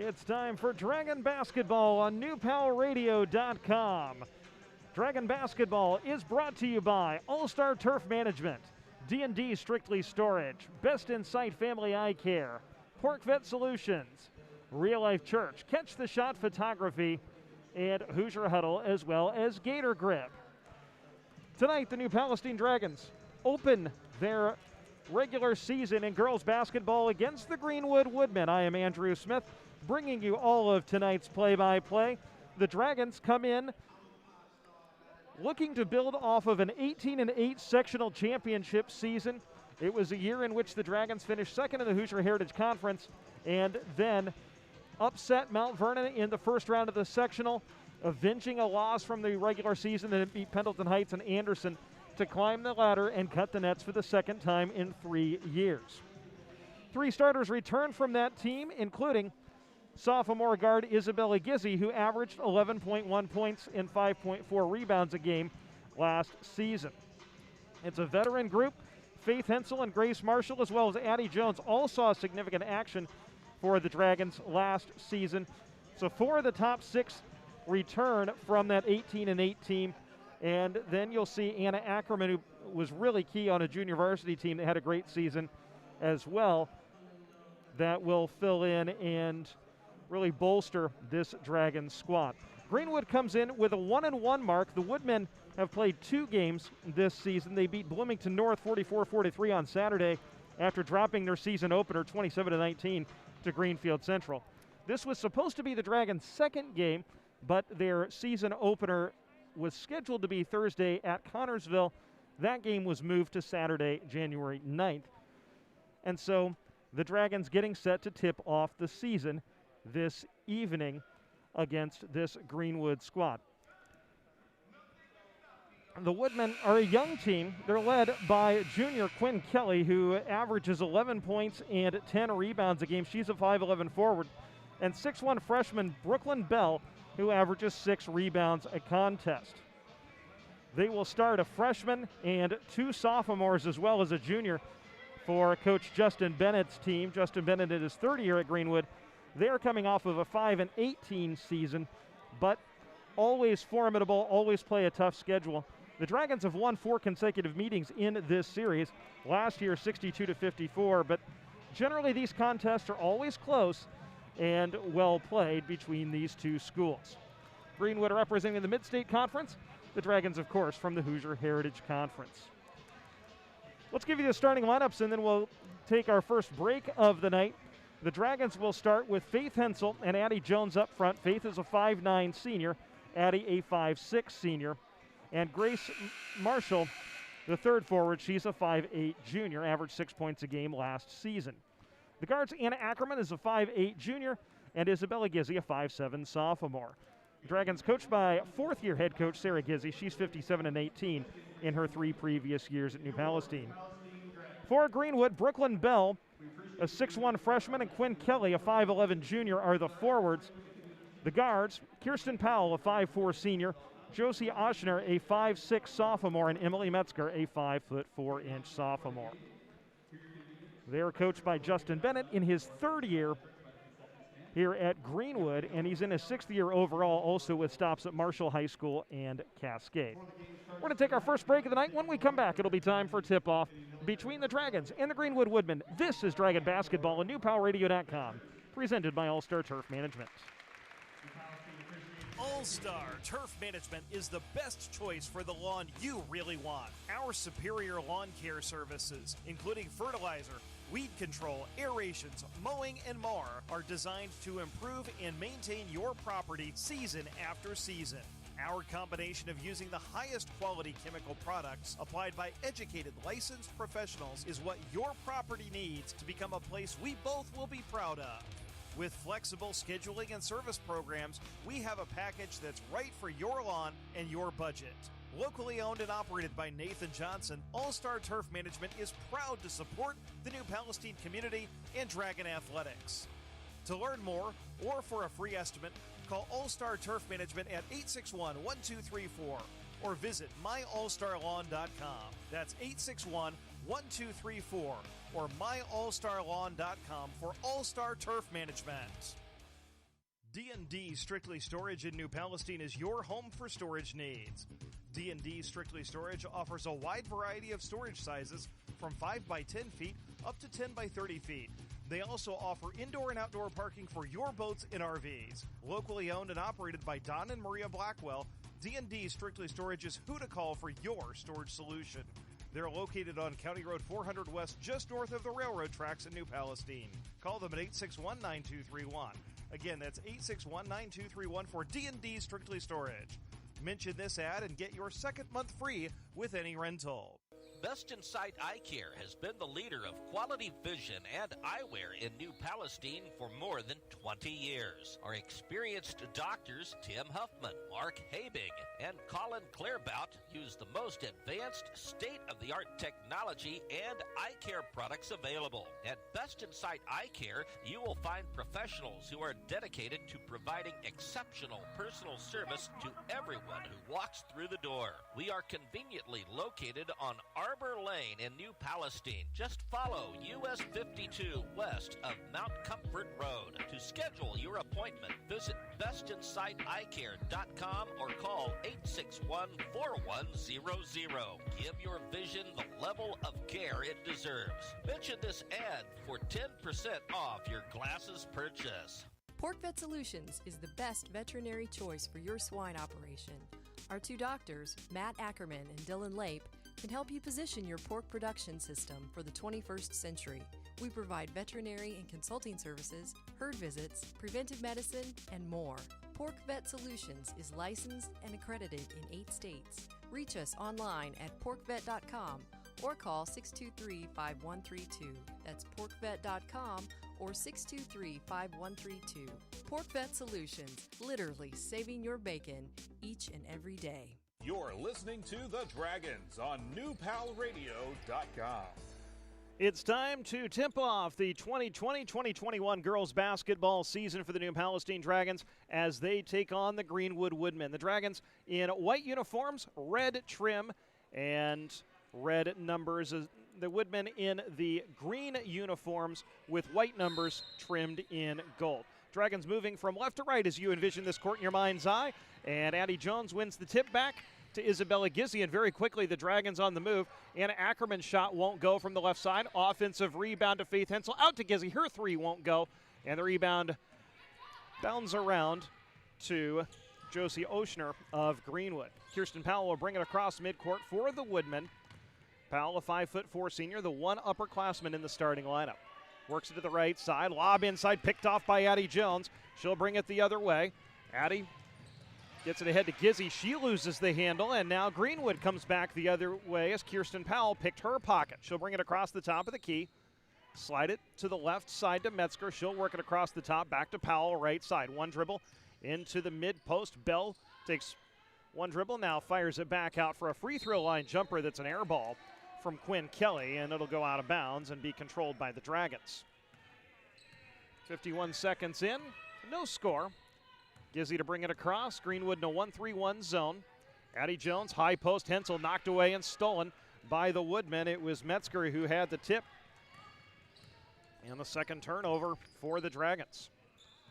It's time for Dragon Basketball on NewPalRadio.com. Dragon Basketball is brought to you by All-Star Turf Management, D&D Strictly Storage, Best in Sight Family Eye Care, Pork Vet Solutions, Real Life Church, Catch the Shot Photography, and Hoosier Huddle, as well as Gator Grip. Tonight, the New Palestine Dragons open their regular season in girls basketball against the Greenwood Woodmen. I am Andrew Smith, bringing you all of tonight's play-by-play. The Dragons come in looking to build off of an 18-8 sectional championship season. It was a year in which the Dragons finished second in the Hoosier Heritage Conference and then upset Mount Vernon in the first round of the sectional, avenging a loss from the regular season that beat Pendleton Heights and Anderson to climb the ladder and cut the nets for the second time in 3 years. 3 starters returned from that team, including sophomore guard Isabella Gizzi, who averaged 11.1 points and 5.4 rebounds a game last season. It's a veteran group. Faith Hensel and Grace Marshall, as well as Addie Jones, all saw significant action for the Dragons last season. So 4 of the top 6 return from that 18-8 team. And then you'll see Anna Ackerman, who was really key on a junior varsity team that had a great season as well, that will fill in and really bolster this Dragons squad. Greenwood comes in with a 1-1 mark. The Woodmen have played 2 games this season. They beat Bloomington North 44-43 on Saturday after dropping their season opener 27-19 to Greenfield Central. This was supposed to be the Dragons' second game, but their season opener was scheduled to be Thursday at Connorsville. That game was moved to Saturday, January 9th. And so the Dragons getting set to tip off the season this evening against this Greenwood squad. The Woodmen are a young team. They're led by junior Quinn Kelly, who averages 11 points and 10 rebounds a game. She's a 5'11 forward. And 6'1 freshman Brooklyn Bell, who averages 6 rebounds a contest. They will start a freshman and 2 sophomores as well as a junior for Coach Justin Bennett's team. Justin Bennett in his third year at Greenwood. They are coming off of a 5-18 season, but always formidable, always play a tough schedule. The Dragons have won 4 consecutive meetings in this series. Last year, 62-54, but generally these contests are always close and well played between these 2 schools. Greenwood representing the Mid-State Conference. The Dragons, of course, from the Hoosier Heritage Conference. Let's give you the starting lineups, and then we'll take our first break of the night. The Dragons will start with Faith Hensel and Addie Jones up front. Faith is a 5'9 senior, Addie a 5'6 senior. And Grace Marshall, the third forward, she's a 5'8 junior, averaged 6 points a game last season. The guards, Anna Ackerman is a 5'8 junior, and Isabella Gizzi a 5'7 sophomore. The Dragons coached by fourth-year head coach Sarah Gizzi. She's 57-18 in her 3 previous years at New Palestine. For Greenwood, Brooklyn Bell, a 6'1 freshman, and Quinn Kelly, a 5'11 junior, are the forwards. The guards, Kirsten Powell, a 5'4 senior, Josie Oshner, a 5'6 sophomore, and Emily Metzger, a 5'4" sophomore. They are coached by Justin Bennett in his 3rd year here at Greenwood, and he's in his 6th year overall, also with stops at Marshall High School and Cascade. We're going to take our first break of the night. When we come back, it'll be time for tip-off between the Dragons and the Greenwood Woodmen. This is Dragon Basketball on NewPalRadio.com, presented by All-Star Turf Management. All-Star Turf Management is the best choice for the lawn you really want. Our superior lawn care services, including fertilizer, weed control, aerations, mowing, and more, are designed to improve and maintain your property season after season. Our combination of using the highest quality chemical products applied by educated, licensed professionals is what your property needs to become a place we both will be proud of. With flexible scheduling and service programs, we have a package that's right for your lawn and your budget. Locally owned and operated by Nathan Johnson, All-Star Turf Management is proud to support the New Palestine community and Dragon Athletics. To learn more or for a free estimate, call All-Star Turf Management at 861-1234 or visit myallstarlawn.com. That's 861-1234 or myallstarlawn.com for All-Star Turf Management. D&D Strictly Storage in New Palestine is your home for storage needs. D&D Strictly Storage offers a wide variety of storage sizes from 5 by 10 feet up to 10 by 30 feet. They also offer indoor and outdoor parking for your boats and RVs. Locally owned and operated by Don and Maria Blackwell, D&D Strictly Storage is who to call for your storage solution. They're located on County Road 400 West, just north of the railroad tracks in New Palestine. Call them at 861-9231. Again, that's 861-9231 for D&D Strictly Storage. Mention this ad and get your second month free with any rental. Best in Sight Eye Care has been the leader of quality vision and eyewear in New Palestine for more than 20 years. Our experienced doctors, Tim Huffman, Mark Habig, and Colin Clairbout, use the most advanced state-of-the-art technology and eye care products available. At Best in Sight Eye Care, you will find professionals who are dedicated to providing exceptional personal service to everyone who walks through the door. We are conveniently located on Arbor Lane in New Palestine. Just follow US 52 west of Mount Comfort Road. To schedule your appointment, visit bestinsighteyecare.com or call 861-4100. Give your vision the level of care it deserves. Mention this ad for 10% off your glasses purchase. Pork Vet Solutions is the best veterinary choice for your swine operation. Our two doctors, Matt Ackerman and Dylan Lape, can help you position your pork production system for the 21st century. We provide veterinary and consulting services, herd visits, preventive medicine, and more. Pork Vet Solutions is licensed and accredited in 8 states. Reach us online at porkvet.com or call 623-5132. That's porkvet.com or 623-5132. Pork Vet Solutions, literally saving your bacon each and every day. You're listening to The Dragons on NewPalRadio.com. It's time to tip off the 2020-2021 girls basketball season for the New Palestine Dragons as they take on the Greenwood Woodmen. The Dragons in white uniforms, red trim, and red numbers. The Woodmen in the green uniforms with white numbers trimmed in gold. Dragons moving from left to right as you envision this court in your mind's eye. And Addie Jones wins the tip back to Isabella Gizzi, and very quickly the Dragons on the move. Anna Ackerman's shot won't go from the left side. Offensive rebound to Faith Hensel, out to Gizzi. Her three won't go, and the rebound bounds around to Josie Oshner of Greenwood. Kirsten Powell will bring it across midcourt for the Woodmen. Powell, a 5'4" senior, the one upperclassman in the starting lineup. Works it to the right side, lob inside, picked off by Addie Jones. She'll bring it the other way. Addie gets it ahead to Gizzi. She loses the handle, and now Greenwood comes back the other way as Kirsten Powell picked her pocket. She'll bring it across the top of the key, slide it to the left side to Metzger. She'll work it across the top, back to Powell, right side. One dribble into the mid-post. Bell takes one dribble, now fires it back out for a free throw line jumper that's an air ball from Quinn Kelly, and it'll go out of bounds and be controlled by the Dragons. 51 seconds in, no score. Gizzi to bring it across. Greenwood in a 1-3-1 zone. Addie Jones, high post. Hensel knocked away and stolen by the Woodmen. It was Metzger who had the tip. And the second turnover for the Dragons.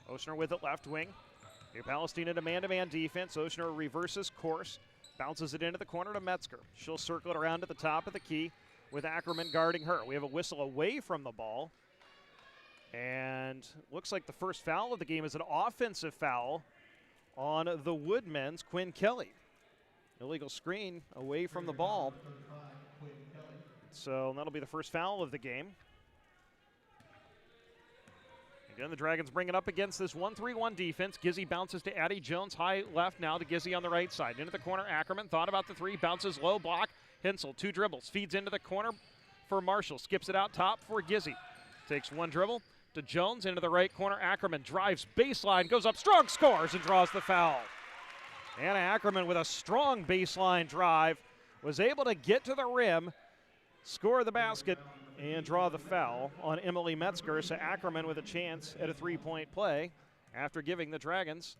Oshner with it left wing. New Palestine in a man-to-man defense. Oshner reverses course. Bounces it into the corner to Metzger. She'll circle it around to the top of the key with Ackerman guarding her. We have a whistle away from the ball. And looks like the first foul of the game is an offensive foul on the Woodmen's Quinn Kelly. Illegal screen away from the ball. So that'll be the first foul of the game. Again, the Dragons bring it up against this 1-3-1 defense. Gizzi bounces to Addie Jones, high left now to Gizzi on the right side. Into the corner, Ackerman thought about the three, bounces low, block. Hensel, two dribbles, feeds into the corner for Marshall. Skips it out top for Gizzi. Takes one dribble to Jones, into the right corner. Ackerman drives baseline, goes up strong, scores, and draws the foul. Anna Ackerman with a strong baseline drive was able to get to the rim, score the basket, and draw the foul on Emily Metzger. So Ackerman with a chance at a three-point play after giving the Dragons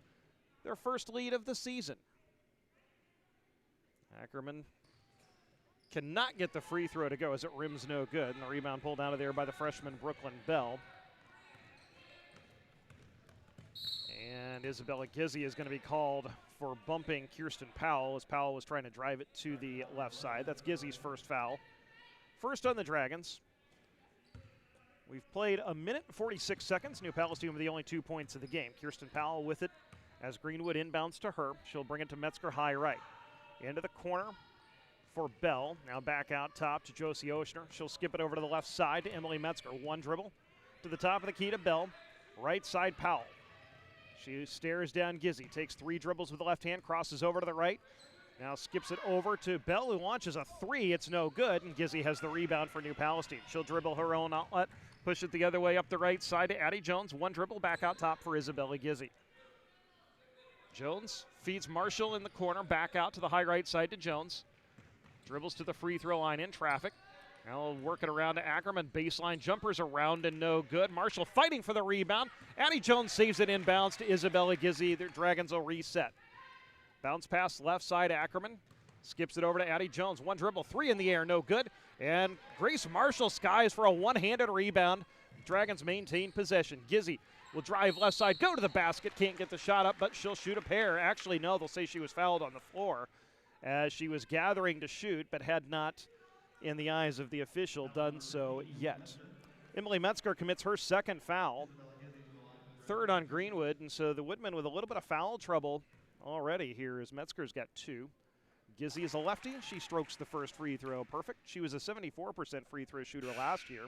their first lead of the season. Ackerman cannot get the free throw to go as it rims no good, and the rebound pulled out of there by the freshman Brooklyn Bell. And And Isabella Gizzi is going to be called for bumping Kirsten Powell as Powell was trying to drive it to the left side. That's Gizzi's first foul. First on the Dragons. We've played a minute and 46 seconds. New Palestine with the only 2 points of the game. Kirsten Powell with it as Greenwood inbounds to her. She'll bring it to Metzger high right. Into the corner for Bell. Now back out top to Josie Oshner. She'll skip it over to the left side to Emily Metzger. One dribble to the top of the key to Bell. Right side Powell. She stares down Gizzi. Takes 3 dribbles with the left hand. Crosses over to the right. Now skips it over to Bell, who launches a 3. It's no good, and Gizzi has the rebound for New Palestine. She'll dribble her own outlet. Push it the other way up the right side to Addie Jones. One dribble back out top for Isabella Gizzi. Jones feeds Marshall in the corner. Back out to the high right side to Jones. Dribbles to the free throw line in traffic. Now working around to Ackerman. Baseline jumpers around and no good. Marshall fighting for the rebound. Addie Jones saves it inbounds to Isabella Gizzi. The Dragons will reset. Bounce pass left side Ackerman. Skips it over to Addie Jones. One dribble, 3 in the air, no good. And Grace Marshall skies for a one-handed rebound. Dragons maintain possession. Gizzi will drive left side, go to the basket. Can't get the shot up, but she'll shoot a pair. Actually, no, they'll say she was fouled on the floor as she was gathering to shoot, but had not, in the eyes of the official, done so yet. Emily Metzger commits her second foul. Third on Greenwood, and so the Woodmen with a little bit of foul trouble already here as Metzger's got 2. Gizzi is a lefty. She strokes the first free throw perfect. She was a 74% free throw shooter last year.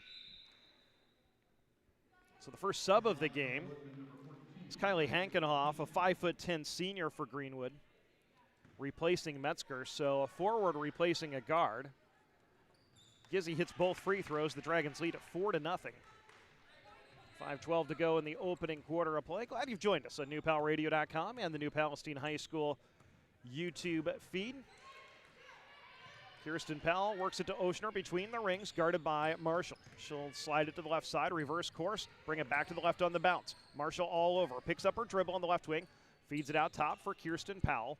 So the first sub of the game is Kylie Hankenhoff, a 5'10" senior for Greenwood, replacing Metzger. So a forward replacing a guard. Gizzi hits both free throws. The Dragons lead at 4-0. 5:12 to go in the opening quarter of play. Glad you've joined us on newpalradio.com and the New Palestine High School YouTube feed. Kirsten Powell works it to Oshner between the rings, guarded by Marshall. She'll slide it to the left side, reverse course, bring it back to the left on the bounce. Marshall all over, picks up her dribble on the left wing, feeds it out top for Kirsten Powell.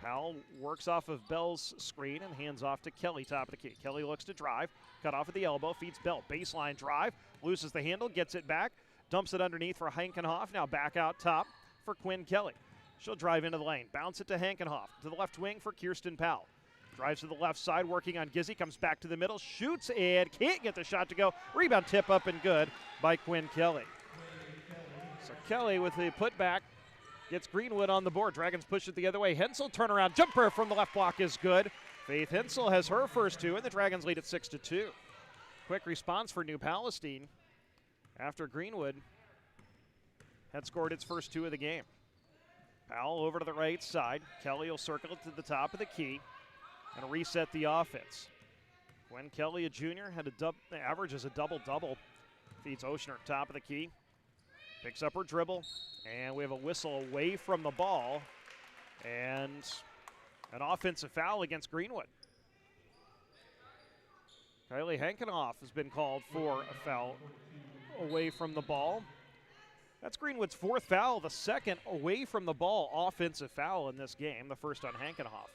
Powell works off of Bell's screen and hands off to Kelly, top of the key. Kelly looks to drive, cut off at the elbow, feeds Bell. Baseline drive, loses the handle, gets it back, dumps it underneath for Hankenhoff. Now back out top for Quinn Kelly. She'll drive into the lane, bounce it to Hankenhoff, to the left wing for Kirsten Powell. Drives to the left side, working on Gizzi, comes back to the middle, shoots and can't get the shot to go. Rebound tip up and good by Quinn Kelly. So Kelly with the putback gets Greenwood on the board. Dragons push it the other way. Hensel turnaround jumper from the left block is good. Faith Hensel has her first 2, and the Dragons lead at 6-2. Quick response for New Palestine after Greenwood had scored its first 2 of the game. Powell over to the right side. Kelly will circle it to the top of the key and reset the offense. Gwen Kelly, a junior, had averages a double-double. Feeds Oshner, top of the key. Picks up her dribble, and we have a whistle away from the ball, and an offensive foul against Greenwood. Kylie Hankenhoff has been called for a foul away from the ball. That's Greenwood's 4th foul, the 2nd away from the ball offensive foul in this game, the first on Hankenhoff.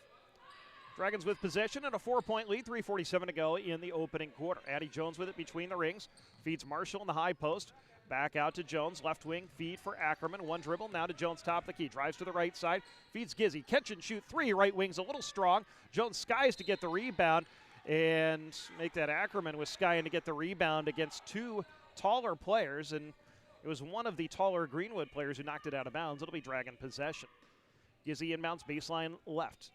Dragons with possession and a 4-point lead, 3:47 to go in the opening quarter. Addie Jones with it between the rings, feeds Marshall in the high post, back out to Jones, left wing feed for Ackerman, one dribble, now to Jones, top of the key, drives to the right side, feeds Gizzi, catch and shoot 3, right wing's a little strong, Jones skies to get the rebound, and make that Ackerman was skying to get the rebound against 2 taller players, and it was one of the taller Greenwood players who knocked it out of bounds. It'll be Dragon possession. Gizzi inbounds baseline left.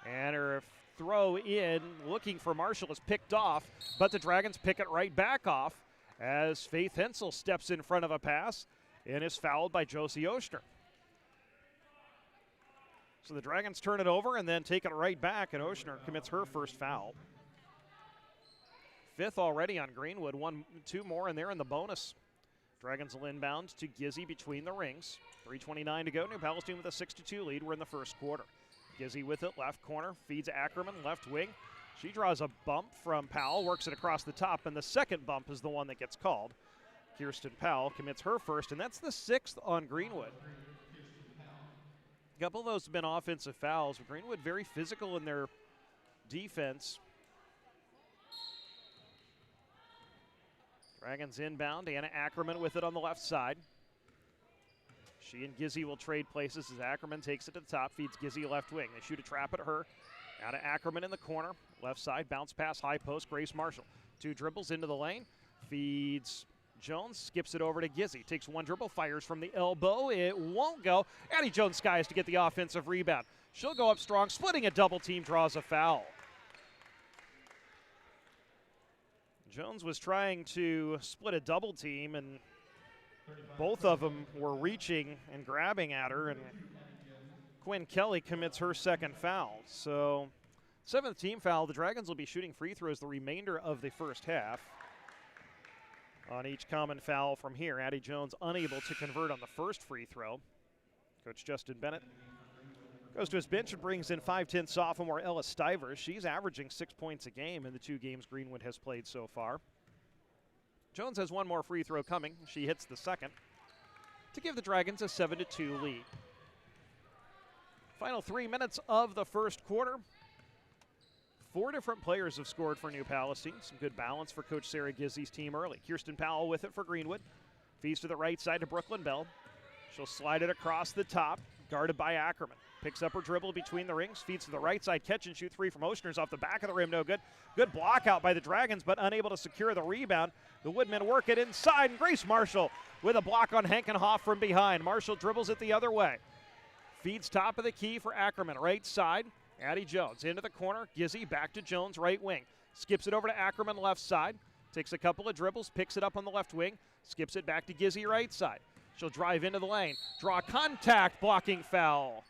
And her throw in, looking for Marshall, is picked off, but the Dragons pick it right back off as Faith Hensel steps in front of a pass and is fouled by Josie Oshner. So the Dragons turn it over and then take it right back, and Oshner commits her first foul. 5th already on Greenwood, 2 more, and they're in the bonus. Dragons will inbound to Gizzi between the rings. 3:29 to go. New Palestine with a 6-2 lead. We're in the first quarter. Gizzi with it, left corner, feeds Ackerman, left wing. She draws a bump from Powell, works it across the top, and the second bump is the one that gets called. Kirsten Powell commits her first, and that's the 6th on Greenwood. A couple of those have been offensive fouls. Greenwood very physical in their defense. Dragons inbound. Anna Ackerman with it on the left side. She and Gizzy will trade places as Ackerman takes it to the top, feeds Gizzy left wing. They shoot a trap at her. Out to Ackerman in the corner. Left side, bounce pass, high post, Grace Marshall. 2 dribbles into the lane. Feeds Jones, skips it over to Gizzy. Takes 1 dribble, fires from the elbow. It won't go. Addie Jones skies to get the offensive rebound. She'll go up strong, splitting a double team, draws a foul. Jones was trying to split a double team, and both of them were reaching and grabbing at her, and Quinn Kelly commits her second foul. So, 7th team foul. The Dragons will be shooting free throws the remainder of the first half. On each common foul from here, Addie Jones unable to convert on the first free throw. Coach Justin Bennett goes to his bench and brings in 5'10" sophomore Ella Stivers. She's averaging 6 points a game in the 2 games Greenwood has played so far. Jones has 1 more free throw coming. She hits the second to give the Dragons a 7-2 lead. Final 3 minutes of the first quarter. 4 different players have scored for New Palestine. Some good balance for Coach Sarah Gizzy's team early. Kirsten Powell with it for Greenwood. Feeds to the right side to Brooklyn Bell. She'll slide it across the top, guarded by Ackerman. Picks up her dribble between the rings, feeds to the right side, catch and shoot 3 from Oshner's off the back of the rim, no good. Good block out by the Dragons, but unable to secure the rebound. The Woodmen work it inside, and Grace Marshall with a block on Hankenhoff from behind. Marshall dribbles it the other way. Feeds top of the key for Ackerman, right side. Addie Jones into the corner. Gizzy back to Jones, right wing. Skips it over to Ackerman, left side. Takes a couple of dribbles, picks it up on the left wing. Skips it back to Gizzy, right side. She'll drive into the lane. Draw contact, blocking foul.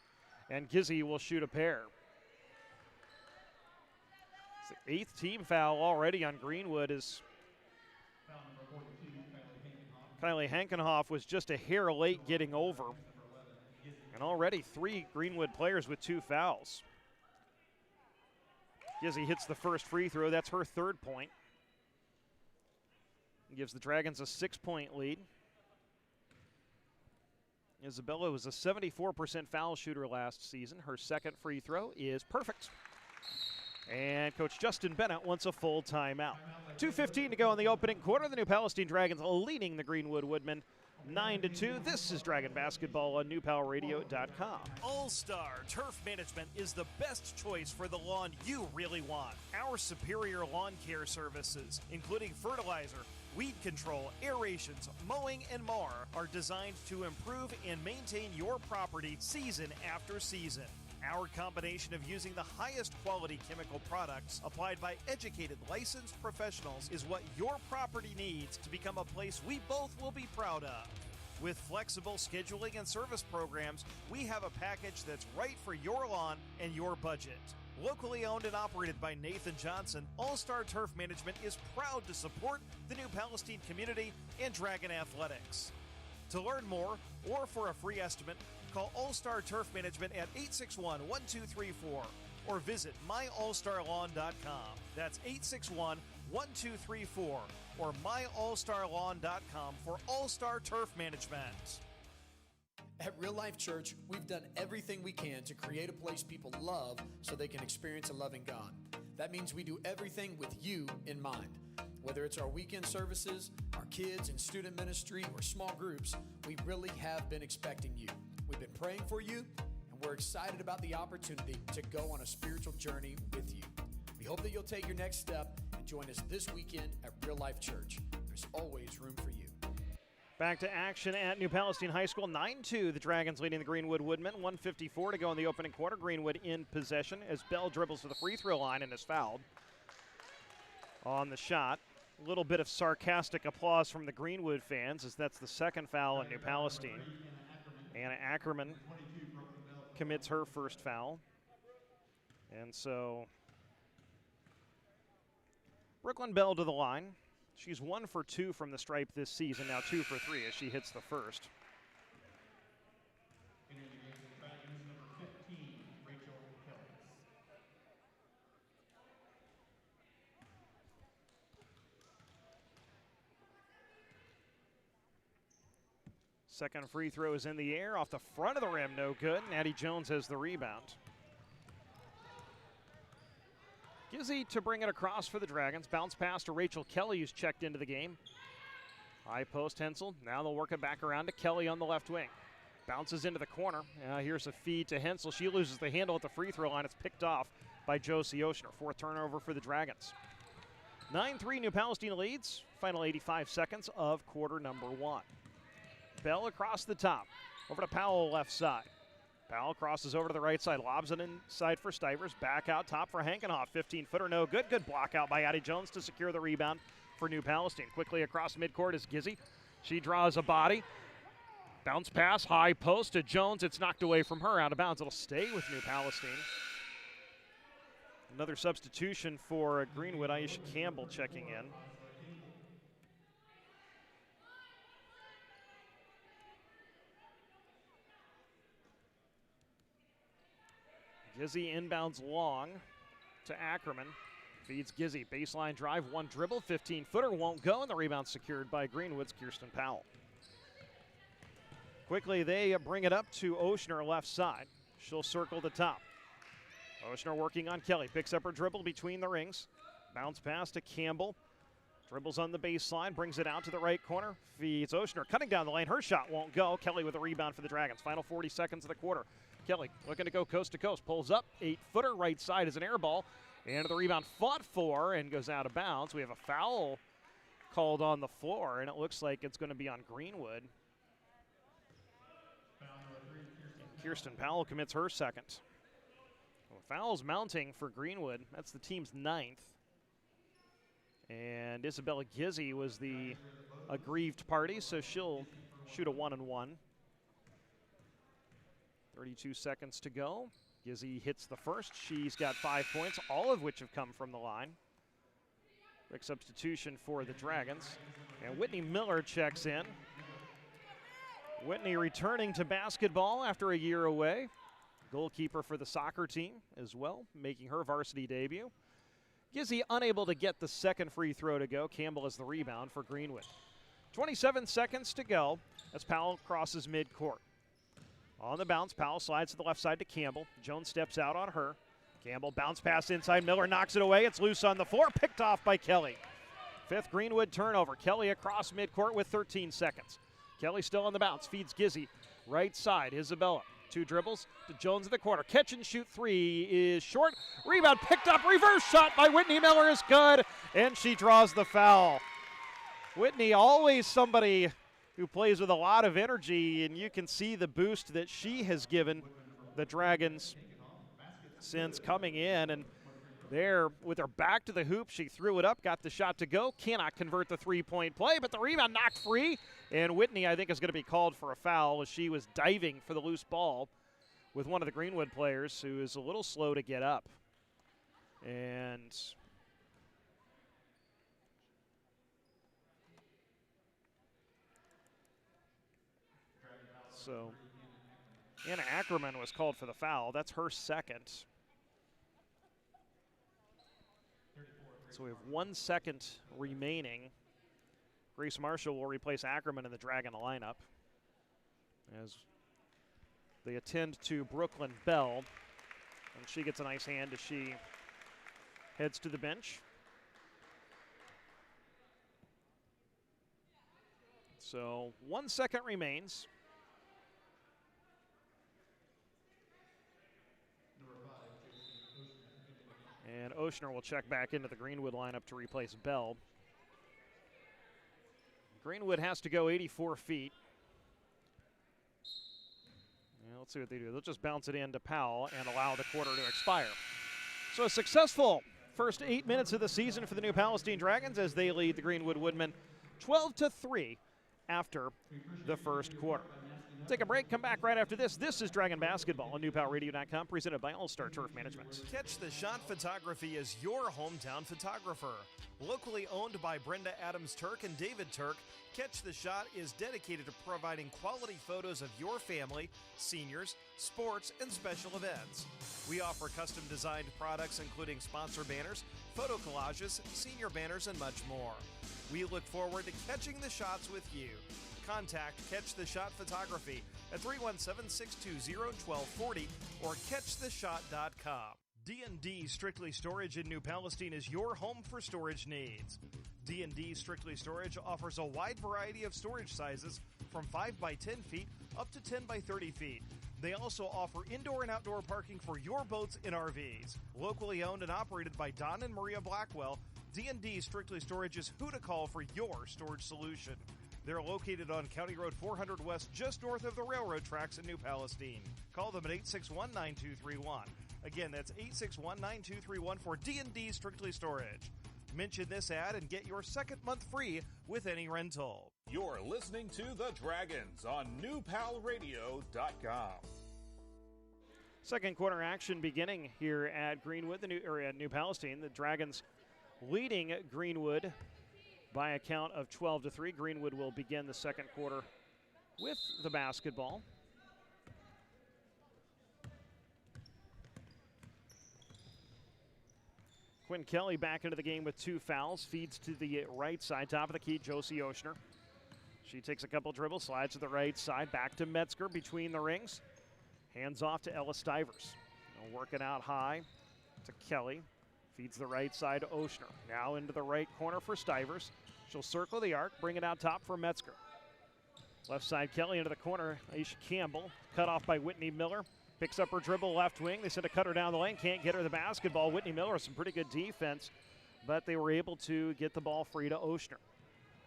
And Gizzy will shoot a pair. It's the 8th team foul already on Greenwood as Kylie Hankenhoff was just a hair late getting over. And already 3 Greenwood players with 2 fouls. Gizzy hits the first free throw. That's her 3rd point. Gives the Dragons a 6-point lead. Isabella was a 74% foul shooter last season. Her 2nd free throw is perfect. And Coach Justin Bennett wants a full timeout. 2:15 to go in the opening quarter. The New Palestine Dragons leading the Greenwood Woodmen 9-2. This is Dragon Basketball on newpalradio.com. All-Star Turf Management is the best choice for the lawn you really want. Our superior lawn care services, including fertilizer, weed control, aerations, mowing, and more, are designed to improve and maintain your property season after season. Our combination of using the highest quality chemical products applied by educated, licensed professionals is what your property needs to become a place we both will be proud of. With flexible scheduling and service programs, we have a package that's right for your lawn and your budget. Locally owned and operated by Nathan Johnson, All-Star Turf Management is proud to support the New Palestine community and Dragon Athletics. To learn more or for a free estimate, call All-Star Turf Management at 861-1234 or visit myallstarlawn.com. That's 861-1234 or myallstarlawn.com for All-Star Turf Management. At Real Life Church, we've done everything we can to create a place people love so they can experience a loving God. That means we do everything with you in mind. Whether it's our weekend services, our kids and student ministry, or small groups, we really have been expecting you. We've been praying for you, and we're excited about the opportunity to go on a spiritual journey with you. We hope that you'll take your next step and join us this weekend at Real Life Church. There's always room for you. Back to action at New Palestine High School. 9-2, the Dragons leading the Greenwood Woodmen. 1:54 to go in the opening quarter. Greenwood in possession as Bell dribbles to the free throw line and is fouled on the shot. A little bit of sarcastic applause from the Greenwood fans as that's the 2nd foul at New Palestine. Anna Ackerman commits her first foul. And so Brooklyn Bell to the line. She's 1 for 2 from the stripe this season, now 2 for 3 as she hits the first. Second free throw is in the air, off the front of the rim, no good. And Addie Jones has the rebound. Gizzy to bring it across for the Dragons. Bounce pass to Rachel Kelly, who's checked into the game. High post, Hensel. Now they'll work it back around to Kelly on the left wing. Bounces into the corner. Here's a feed to Hensel. She loses the handle at the free throw line. It's picked off by Josie Oshner. Fourth turnover for the Dragons. 9-3 New Palestine leads. Final 85 seconds of quarter number 1. Bell across the top. Over to Powell left side. Powell crosses over to the right side. Lobs it inside for Stivers. Back out top for Hankenhoff. 15-footer no good. Good block out by Addie Jones to secure the rebound for New Palestine. Quickly across midcourt is Gizzy. She draws a body. Bounce pass, high post to Jones. It's knocked away from her, out of bounds. It'll stay with New Palestine. Another substitution for Greenwood. Aisha Campbell checking in. Gizzy inbounds long to Ackerman. Feeds Gizzy. Baseline drive, one dribble, 15-footer won't go, and the rebound secured by Greenwood's Kirsten Powell. Quickly, they bring it up to Oshner left side. She'll circle the top. Oshner working on Kelly. Picks up her dribble between the rings. Bounce pass to Campbell. Dribbles on the baseline, brings it out to the right corner. Feeds Oshner, cutting down the lane. Her shot won't go. Kelly with a rebound for the Dragons. Final 40 seconds of the quarter. Kelly looking to go coast to coast. Pulls up, 8-footer, right side is an air ball. And the rebound fought for and goes out of bounds. We have a foul called on the floor, and it looks like it's going to be on Greenwood. Kirsten Powell commits her second. Well, fouls mounting for Greenwood. That's the team's 9th. And Isabella Gizzy was the aggrieved party, so she'll shoot a 1-and-1. 32 seconds to go. Gizzy hits the first. She's got 5 points, all of which have come from the line. Quick substitution for the Dragons. And Whitney Miller checks in. Whitney returning to basketball after a year away. Goalkeeper for the soccer team as well, making her varsity debut. Gizzy unable to get the second free throw to go. Campbell has the rebound for Greenwood. 27 seconds to go as Powell crosses midcourt. On the bounce, Powell slides to the left side to Campbell. Jones steps out on her. Campbell bounce pass inside. Miller knocks it away. It's loose on the floor, picked off by Kelly. 5th Greenwood turnover. Kelly across midcourt with 13 seconds. Kelly still on the bounce, feeds Gizzy. Right side, Isabella. 2 dribbles to Jones in the corner. Catch and shoot 3 is short. Rebound picked up. Reverse shot by Whitney Miller is good. And she draws the foul. Whitney, always somebody who plays with a lot of energy, and you can see the boost that she has given the Dragons since coming in. And there, with her back to the hoop, she threw it up, got the shot to go. Cannot convert the three-point play, but the rebound knocked free. And Whitney, I think, is going to be called for a foul as she was diving for the loose ball with one of the Greenwood players who is a little slow to get up. And so Anna Ackerman was called for the foul. That's her second. So we have 1 second remaining. Grace Marshall will replace Ackerman in the Dragon lineup as they attend to Brooklyn Bell. And she gets a nice hand as she heads to the bench. So 1 second remains. And Oshner will check back into the Greenwood lineup to replace Bell. Greenwood has to go 84 feet. Yeah, let's see what they do. They'll just bounce it in to Powell and allow the quarter to expire. So a successful first 8 minutes of the season for the New Palestine Dragons as they lead the Greenwood Woodmen 12-3 after the first quarter. Take a break, come back right after this. This is Dragon Basketball on NewPalRadio.com, presented by All-Star Turf Management. Catch the Shot Photography is your hometown photographer. Locally owned by Brenda Adams Turk and David Turk, Catch the Shot is dedicated to providing quality photos of your family, seniors, sports, and special events. We offer custom designed products including sponsor banners, photo collages, senior banners, and much more. We look forward to catching the shots with you. Contact Catch the Shot Photography at 317-620-1240 or catchtheshot.com. D&D Strictly Storage in New Palestine is your home for storage needs. D&D Strictly Storage offers a wide variety of storage sizes from 5 by 10 feet up to 10 by 30 feet. They also offer indoor and outdoor parking for your boats and RVs. Locally owned and operated by Don and Maria Blackwell, D&D Strictly Storage is who to call for your storage solution. They're located on County Road 400 West, just north of the railroad tracks in New Palestine. Call them at 861-9231. Again, that's 861-9231 for D&D Strictly Storage. Mention this ad and get your second month free with any rental. You're listening to The Dragons on NewPalRadio.com. Second quarter action beginning here at Greenwood, at New Palestine. The Dragons leading Greenwood by a count of 12-3. Greenwood will begin the second quarter with the basketball. Quinn Kelly back into the game with 2 fouls. Feeds to the right side, top of the key, Josie Oshner. She takes a couple dribbles, slides to the right side, back to Metzger between the rings. Hands off to Ella Stivers. Working out high to Kelly. Feeds the right side to Oshner. Now into the right corner for Stivers. She'll circle the arc, bring it out top for Metzger. Left side, Kelly into the corner. Aisha Campbell, cut off by Whitney Miller. Picks up her dribble left wing. They send a cutter down the lane. Can't get her the basketball. Whitney Miller with some pretty good defense, but they were able to get the ball free to Oshner.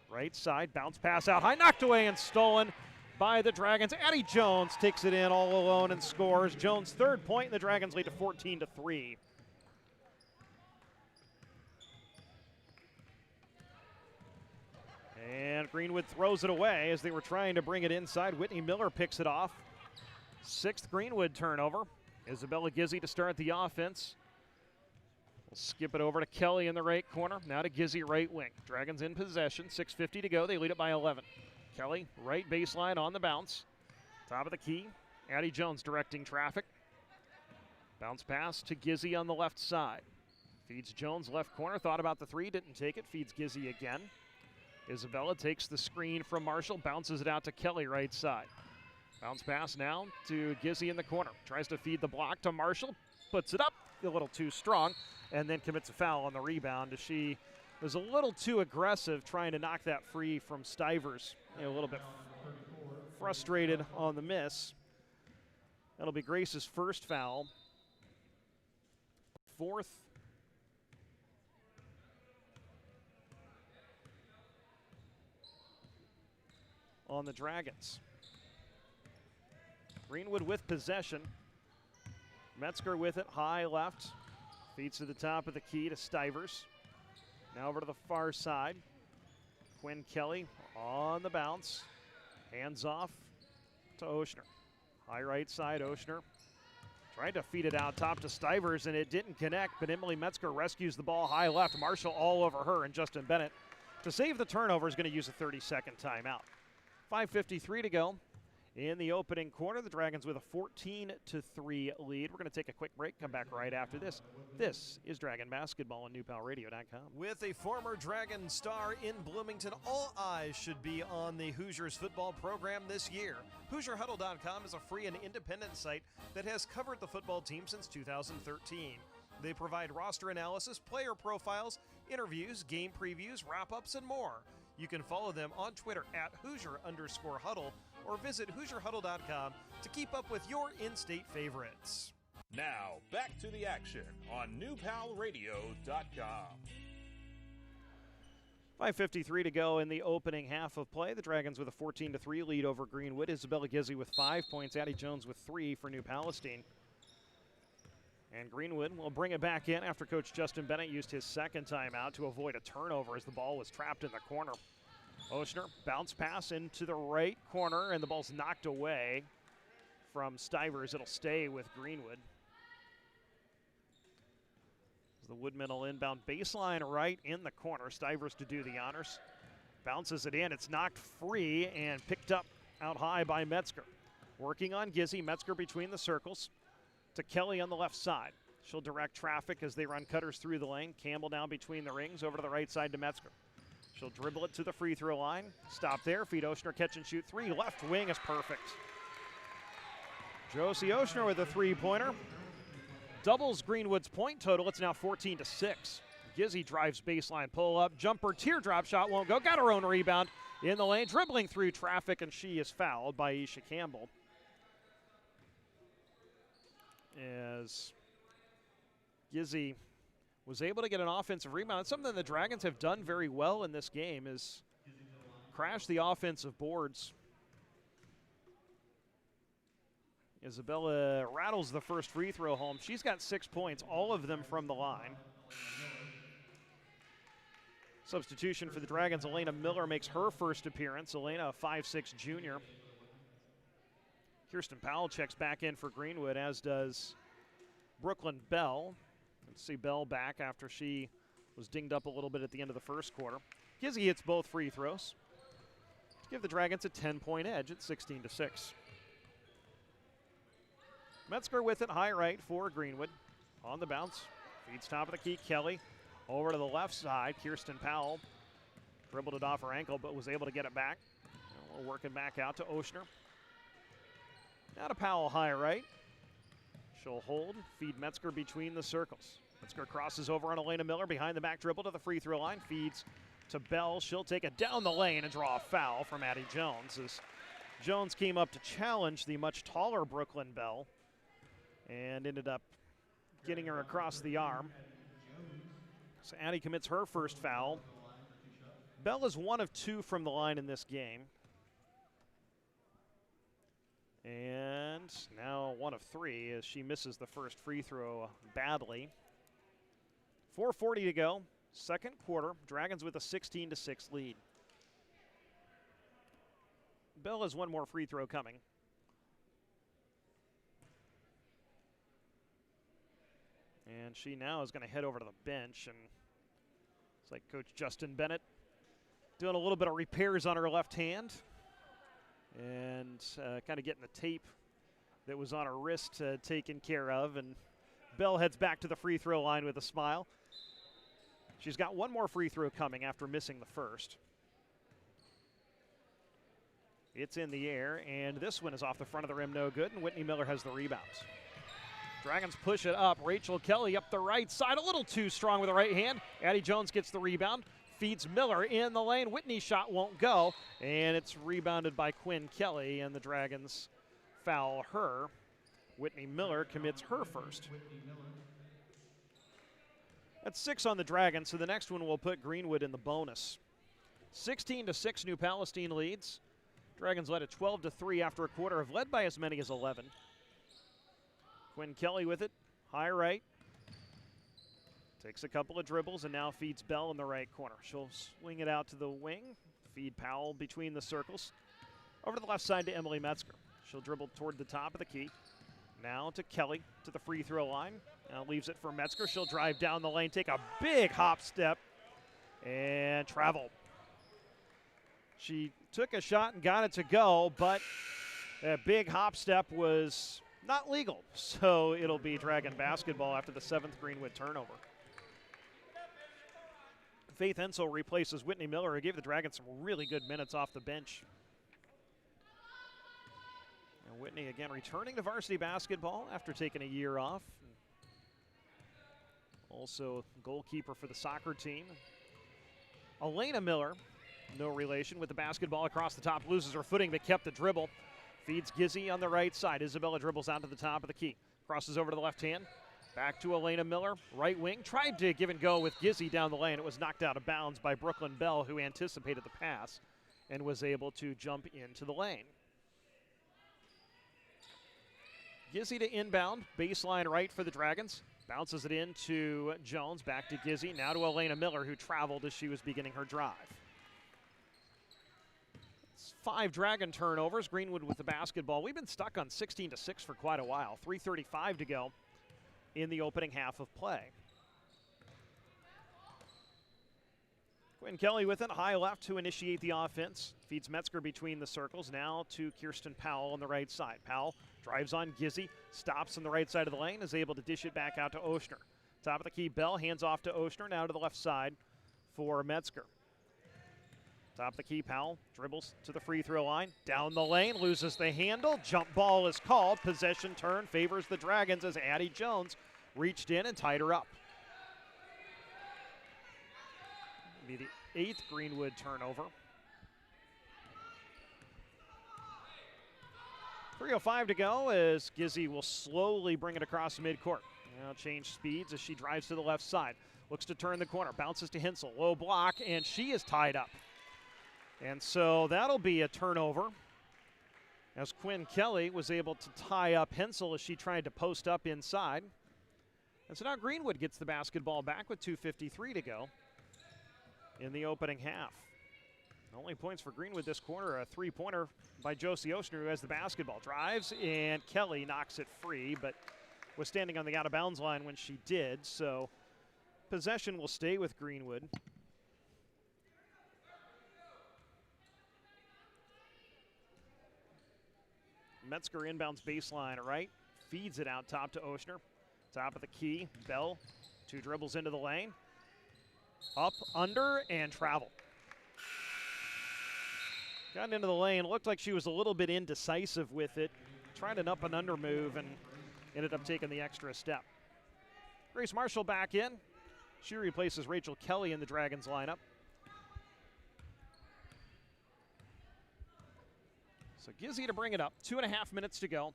Right side, bounce pass out high, knocked away and stolen by the Dragons. Addie Jones takes it in all alone and scores. Jones' third point, and the Dragons lead to 14-3. And Greenwood throws it away as they were trying to bring it inside. Whitney Miller picks it off. 6th Greenwood turnover. Isabella Gizzi to start the offense. We'll skip it over to Kelly in the right corner. Now to Gizzi, right wing. Dragons in possession. 6:50 to go. They lead it by 11. Kelly, right baseline on the bounce. Top of the key. Addie Jones directing traffic. Bounce pass to Gizzi on the left side. Feeds Jones left corner. Thought about the 3. Didn't take it. Feeds Gizzi again. Isabella takes the screen from Marshall. Bounces it out to Kelly right side. Bounce pass now to Gizzi in the corner. Tries to feed the block to Marshall. Puts it up a little too strong and then commits a foul on the rebound. She was a little too aggressive trying to knock that free from Stivers. A little bit frustrated on the miss. That'll be Grace's first foul. 4th. On the Dragons. Greenwood with possession. Metzger with it, high left. Feeds to the top of the key to Stivers. Now over to the far side. Quinn Kelly on the bounce. Hands off to Oshner. High right side, Oshner. Tried to feed it out top to Stivers, and it didn't connect, but Emily Metzger rescues the ball high left. Marshall all over her, and Justin Bennett, to save the turnover, is going to use a 30-second timeout. 5:53 to go. In the opening quarter, the Dragons with a 14-3 lead. We're going to take a quick break, come back right after this. This is Dragon Basketball on NewPalRadio.com. With a former Dragon star in Bloomington, all eyes should be on the Hoosiers football program this year. HoosierHuddle.com is a free and independent site that has covered the football team since 2013. They provide roster analysis, player profiles, interviews, game previews, wrap-ups, and more. You can follow them on Twitter at Hoosier_Huddle or visit HoosierHuddle.com to keep up with your in-state favorites. Now, back to the action on NewPalRadio.com. 5:53 to go in the opening half of play. The Dragons with a 14-3 lead over Greenwood. Isabella Gizzi with 5 points. Addie Jones with 3 for New Palestine. And Greenwood will bring it back in after Coach Justin Bennett used his second timeout to avoid a turnover as the ball was trapped in the corner. Oshner, bounce pass into the right corner, and the ball's knocked away from Stivers. It'll stay with Greenwood. The Woodmen will inbound baseline right in the corner. Stivers to do the honors. Bounces it in. It's knocked free and picked up out high by Metzger. Working on Gizzi. Metzger between the circles to Kelly on the left side. She'll direct traffic as they run cutters through the lane. Campbell down between the rings over to the right side to Metzger. She'll dribble it to the free throw line. Stop there. Feed Oshner, catch and shoot 3. Left wing is perfect. Josie Oshner with a 3-pointer. doubles Greenwood's point total. It's now 14-6. Gizzy drives baseline pull-up. Jumper teardrop shot won't go. Got her own rebound in the lane, dribbling through traffic, and she is fouled by Isha Campbell. As Gizzy was able to get an offensive rebound. It's something the Dragons have done very well in this game, is crash the offensive boards. Isabella rattles the first free throw home. She's got 6 points, all of them from the line. Substitution for the Dragons. Elena Miller makes her first appearance. Elena, a 5'6" junior. Kirsten Powell checks back in for Greenwood, as does Brooklyn Bell. Let's see Bell back after she was dinged up a little bit at the end of the first quarter. Gizzy hits both free throws to give the Dragons a 10-point edge at 16-6. Metzger with it, high right for Greenwood. On the bounce, feeds top of the key, Kelly. Over to the left side, Kirsten Powell dribbled it off her ankle, but was able to get it back. Working back out to Oshner. Now to Powell, high right. She'll hold, feed Metzger between the circles. Metzger crosses over on Elena Miller, behind the back dribble to the free throw line, feeds to Bell. She'll take it down the lane and draw a foul from Addie Jones, as Jones came up to challenge the much taller Brooklyn Bell and ended up getting her across the arm. So Addie commits her first foul. Bell is 1 of 2 from the line in this game. And now 1 of 3 as she misses the first free throw badly. 4:40 to go, second quarter. Dragons with a 16-6 lead. Bell has 1 more free throw coming. And she now is going to head over to the bench, and it's like Coach Justin Bennett doing a little bit of repairs on her left hand and kind of getting the tape that was on her wrist taken care of. And Bell heads back to the free throw line with a smile. She's got 1 more free throw coming after missing the first. It's in the air, and this one is off the front of the rim, no good, and Whitney Miller has the rebounds. Dragons push it up. Rachel Kelly up the right side, a little too strong with the right hand. Addie Jones gets the rebound, feeds Miller in the lane. Whitney's shot won't go, and it's rebounded by Quinn Kelly, and the Dragons foul her. Whitney Miller commits her first. That's 6 on the Dragons, so the next one will put Greenwood in the bonus. 16-6, New Palestine leads. Dragons led at 12-3 after a quarter, have led by as many as 11. Quinn Kelly with it, high right. Takes a couple of dribbles and now feeds Bell in the right corner. She'll swing it out to the wing, feed Powell between the circles. Over to the left side to Emily Metzger. She'll dribble toward the top of the key. Now to Kelly to the free throw line. Now leaves it for Metzger. She'll drive down the lane, take a big hop step, and travel. She took a shot and got it to go, but that big hop step was not legal. So it'll be Dragon basketball after the 7th Greenwood turnover. Faith Ensel replaces Whitney Miller, who gave the Dragons some really good minutes off the bench. And Whitney again returning to varsity basketball after taking a year off. Also goalkeeper for the soccer team. Elena Miller, no relation, with the basketball across the top, loses her footing but kept the dribble. Feeds Gizzy on the right side. Isabella dribbles out to the top of the key. Crosses over to the left hand. Back to Elena Miller, right wing. Tried to give and go with Gizzy down the lane. It was knocked out of bounds by Brooklyn Bell, who anticipated the pass and was able to jump into the lane. Gizzy to inbound, baseline right for the Dragons. Bounces it into Jones, back to Gizzy. Now to Elena Miller, who traveled as she was beginning her drive. 5 Dragon turnovers. Greenwood with the basketball. We've been stuck on 16-6 for quite a while. 3:35 to go in the opening half of play. Quinn Kelly with it, high left to initiate the offense. Feeds Metzger between the circles. Now to Kirsten Powell on the right side. Powell drives on Gizzy, stops on the right side of the lane, is able to dish it back out to Oshner. Top of the key, Bell hands off to Oshner, now to the left side for Metzger. Top of the key, Powell dribbles to the free throw line. Down the lane, loses the handle. Jump ball is called. Possession turn favors the Dragons as Addie Jones reached in and tied her up. Be the 8th Greenwood turnover. 3:05 to go as Gizzy will slowly bring it across midcourt. Now change speeds as she drives to the left side. Looks to turn the corner, bounces to Hensel, low block, and she is tied up. And so that'll be a turnover as Quinn Kelly was able to tie up Hensel as she tried to post up inside. And so now Greenwood gets the basketball back with 2:53 to go in the opening half. Only points for Greenwood this quarter, a three-pointer by Josie Oshner, who has the basketball. Drives, and Kelly knocks it free, but was standing on the out-of-bounds line when she did, so possession will stay with Greenwood. Metzger inbounds baseline right, feeds it out top to Oshner. Top of the key, Bell, 2 dribbles into the lane. Up, under, and travel. Got into the lane, looked like she was a little bit indecisive with it. Tried an up and under move and ended up taking the extra step. Grace Marshall back in. She replaces Rachel Kelly in the Dragons lineup. So Gizzy to bring it up. 2.5 minutes to go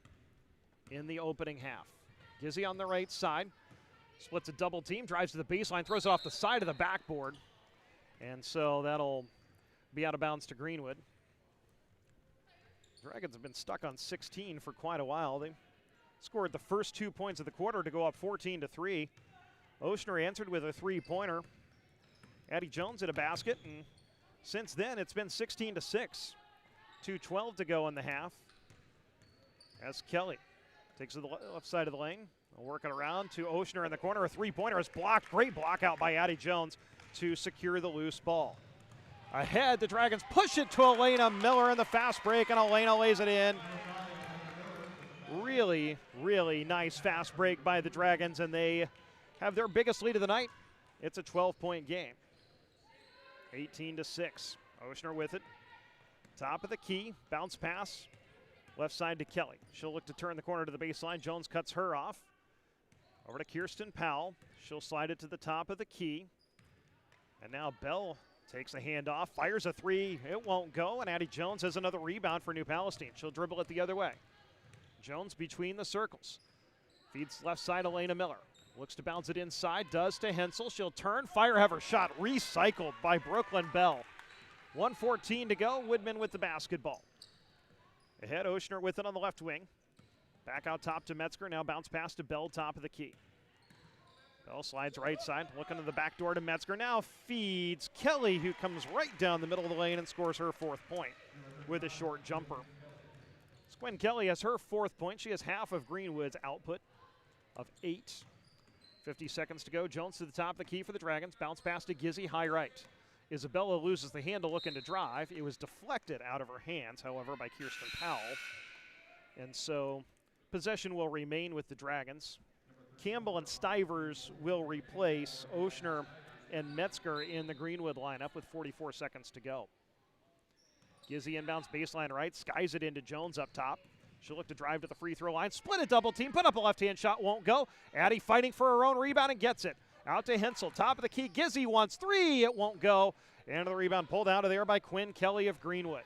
in the opening half. Gizzy on the right side. Splits a double team, drives to the baseline, throws it off the side of the backboard. And so that'll be out of bounds to Greenwood. Dragons have been stuck on 16 for quite a while. They scored the first 2 points of the quarter to go up 14-3. Oshner answered with a three-pointer. Addie Jones hit a basket, and since then it's been 16-6. 2:12 to go in the half. As Kelly takes to the left side of the lane. They'll work it around to Oshner in the corner. A three-pointer is blocked. Great block out by Addie Jones to secure the loose ball. Ahead, the Dragons push it to Elena Miller in the fast break, and Elena lays it in. Really, really nice fast break by the Dragons, and they have their biggest lead of the night. It's a 12-point game. 18-6. Oshner with it. Top of the key, bounce pass. Left side to Kelly. She'll look to turn the corner to the baseline. Jones cuts her off. Over to Kirsten Powell. She'll slide it to the top of the key. And now Bell takes a handoff, fires a three. It won't go, and Addie Jones has another rebound for New Palestine. She'll dribble it the other way. Jones between the circles. Feeds left side, Elena Miller. Looks to bounce it inside, does to Hensel. She'll turn, fire, have her shot recycled by Brooklyn Bell. 1:14 to go, Woodmen with the basketball. Ahead, Oshner with it on the left wing. Back out top to Metzger, now bounce pass to Bell, top of the key. Bell slides right side, looking to the back door to Metzger. Now feeds Kelly, who comes right down the middle of the lane and scores her 4th point with a short jumper. Quinn Kelly has her 4th point. She has half of Greenwood's output of 8. 50 seconds to go. Jones to the top of the key for the Dragons. Bounce pass to Gizzy, high right. Isabella loses the handle looking to drive. It was deflected out of her hands, however, by Kirsten Powell. And so possession will remain with the Dragons. Campbell and Stivers will replace Oshner and Metzger in the Greenwood lineup with 44 seconds to go. Gizzy inbounds baseline right, skies it into Jones up top. She'll look to drive to the free throw line, split a double team, put up a left-hand shot, won't go. Addie fighting for her own rebound and gets it. Out to Hensel, top of the key, Gizzy wants 3, it won't go. And the rebound pulled out of there by Quinn Kelly of Greenwood.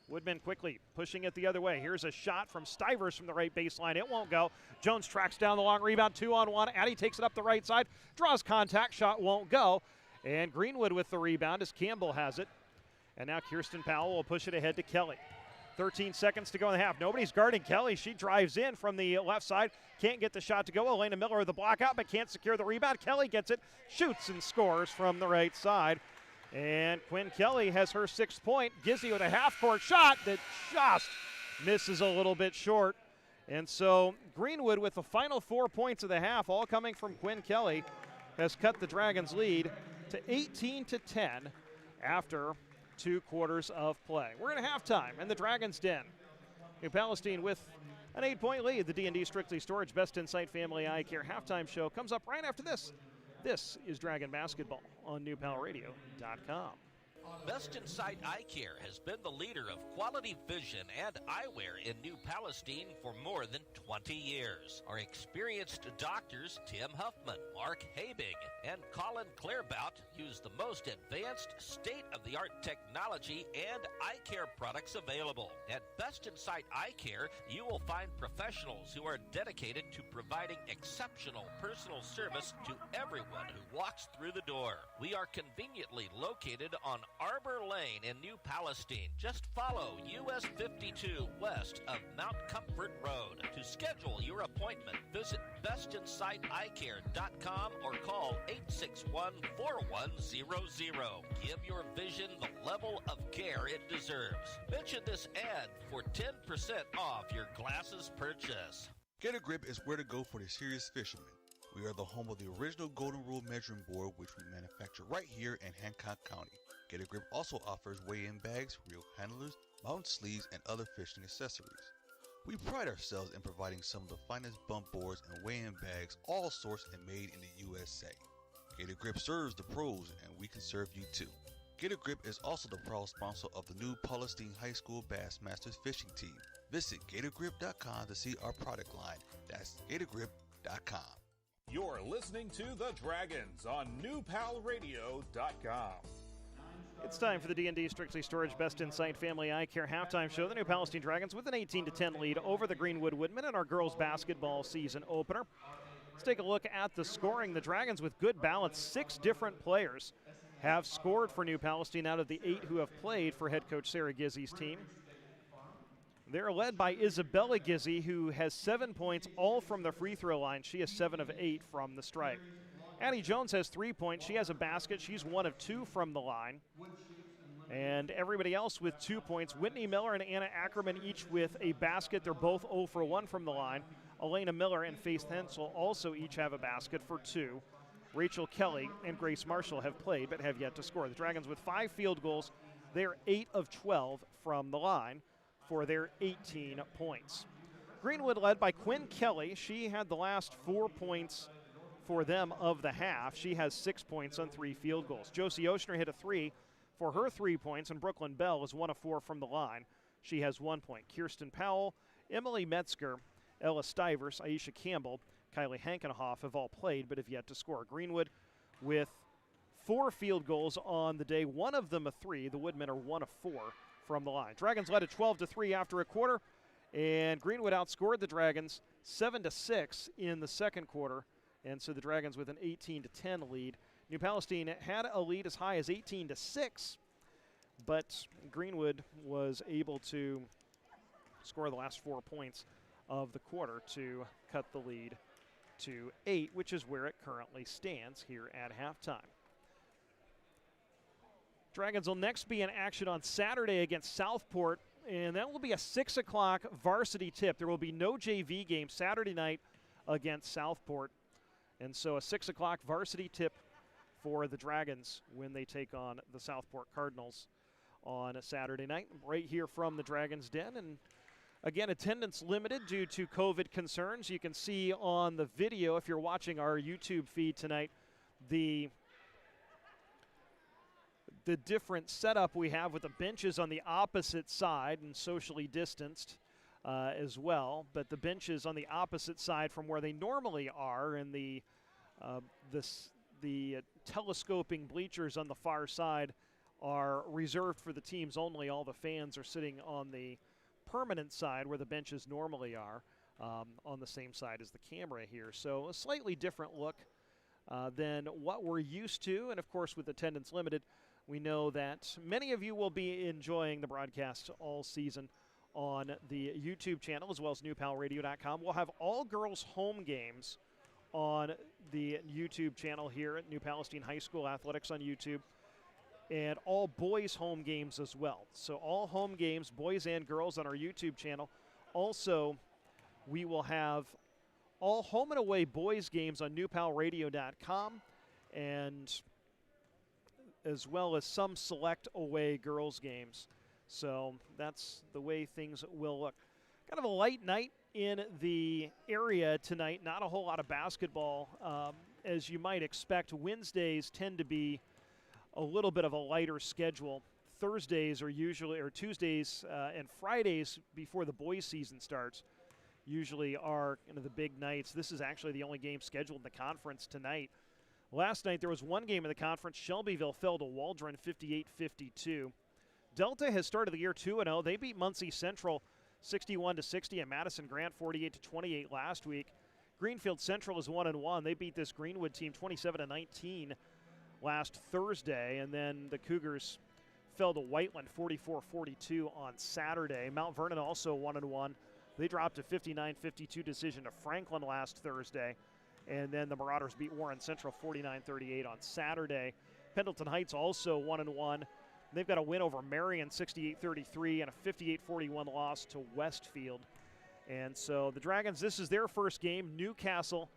Woodmen quickly pushing it the other way. Here's a shot from Stivers from the right baseline. It won't go. Jones tracks down the long rebound, 2-on-1. Addie takes it up the right side, draws contact, shot won't go. And Greenwood with the rebound as Campbell has it. And now Kirsten Powell will push it ahead to Kelly. 13 seconds to go in the half. Nobody's guarding Kelly. She drives in from the left side. Can't get the shot to go. Elena Miller with the block out, but can't secure the rebound. Kelly gets it, shoots and scores from the right side. And Quinn Kelly has her 6th point. Gizzy with a half-court shot that just misses a little bit short. And so Greenwood with the final 4 points of the half, all coming from Quinn Kelly, has cut the Dragons' lead to 18-10 after 2 quarters of play. We're in halftime in the Dragons' Den. New Palestine with an 8-point lead. The D&D Strictly Storage Best Insight Family Eye Care halftime show comes up right after this. This is Dragon Basketball on NewPalRadio.com. Best in Sight Eye Care has been the leader of quality vision and eyewear in New Palestine for more than 20 years. Our experienced doctors, Tim Huffman, Mark Habig, and Colin Clairbout, use the most advanced state-of-the-art technology and eye care products available. At Best in Sight Eye Care, you will find professionals who are dedicated to providing exceptional personal service to everyone who walks through the door. We are conveniently located on Arbor Lane in New Palestine. Just follow US 52 west of Mount Comfort Road. To schedule your appointment, visit bestinsighteyecare.com or call 861-4100. Give your vision the level of care it deserves. Mention this ad for 10% off your glasses purchase. Get a Grip is where to go for the serious fisherman. We are the home of the original Golden Rule measuring board, which we manufacture right here in Hancock County. Get a Grip also offers weigh-in bags, reel handlers, mountain sleeves, and other fishing accessories. We pride ourselves in providing some of the finest bump boards and weigh-in bags, all sourced and made in the USA. Get a Grip serves the pros, and we can serve you too. Get a Grip is also the proud sponsor of the new Palestine High School Bassmasters fishing team. Visit GatorGrip.com to see our product line. That's GatorGrip.com. You're listening to The Dragons on NewPalRadio.com. It's time for the D&D Strictly Storage Best in Sight Family Eye Care halftime show. The New Palestine Dragons with an 18-10 lead over the Greenwood Woodmen in our girls basketball season opener. Let's take a look at the scoring. The Dragons with good balance. 6 different players have scored for New Palestine out of the 8 who have played for head coach Sarah Gizzy's team. They're led by Isabella Gizzy, who has 7 points, all from the free throw line. She has 7 of 8 from the stripe. Addie Jones has 3 points. She has a basket. She's 1 of 2 from the line. And everybody else with 2 points. Whitney Miller and Anna Ackerman each with a basket. They're both 0 for 1 from the line. Elena Miller and Faith Hensel also each have a basket for 2. Rachel Kelly and Grace Marshall have played but have yet to score. The Dragons with 5 field goals. They're 8 of 12 from the line for their 18 points. Greenwood led by Quinn Kelly. She had the last 4 points for them of the half. She has 6 points on 3 field goals. Josie Oshner hit a 3 for her 3 points, and Brooklyn Bell is 1 of 4 from the line. She has 1 point. Kirsten Powell, Emily Metzger, Ella Stivers, Aisha Campbell, Kylie Hankenhoff have all played but have yet to score. Greenwood with 4 field goals on the day, 1 of them a 3. The Woodmen are 1 of 4 from the line. Dragons led at 12-3 after a quarter, and Greenwood outscored the Dragons 7-6 in the second quarter. And so the Dragons with an 18-10 lead. New Palestine had a lead as high as 18-6, but Greenwood was able to score the last 4 points of the quarter to cut the lead to 8, which is where it currently stands here at halftime. Dragons will next be in action on Saturday against Southport, and that will be a 6 o'clock varsity tip. There will be no JV game Saturday night against Southport. And so a 6 o'clock varsity tip for the Dragons when they take on the Southport Cardinals on a Saturday night, right here from the Dragons' Den. And again, attendance limited due to COVID concerns. You can see on the video, if you're watching our YouTube feed tonight, the different setup we have with the benches on the opposite side and socially distanced as well, but the benches on the opposite side from where they normally are, and the telescoping bleachers on the far side are reserved for the teams only. All the fans are sitting on the permanent side where the benches normally are, on the same side as the camera here. So a slightly different look than what we're used to, and of course with attendance limited, we know that many of you will be enjoying the broadcast all season on the YouTube channel as well as NewPalRadio.com. We'll have all girls home games on the YouTube channel here at New Palestine High School Athletics on YouTube, and all boys home games as well. So all home games, boys and girls, on our YouTube channel. Also, we will have all home and away boys games on NewPalRadio.com, and as well as some select away girls games. So that's the way things will look. Kind of a light night in the area tonight. Not a whole lot of basketball, as you might expect. Wednesdays tend to be a little bit of a lighter schedule. Thursdays are usually, or Tuesdays and Fridays before the boys' season starts, usually are the big nights. This is actually the only game scheduled in the conference tonight. Last night there was one game in the conference. Shelbyville fell to Waldron 58-52. Delta has started the year 2-0. They beat Muncie Central 61-60 and Madison Grant 48-28 last week. Greenfield Central is 1-1. They beat this Greenwood team 27-19 last Thursday, and then the Cougars fell to Whiteland 44-42 on Saturday. Mount Vernon also 1-1. They dropped a 59-52 decision to Franklin last Thursday. And then the Marauders beat Warren Central 49-38 on Saturday. Pendleton Heights also 1-1. They've got a win over Marion 68-33 and a 58-41 loss to Westfield. And so the Dragons, this is their first game. Newcastle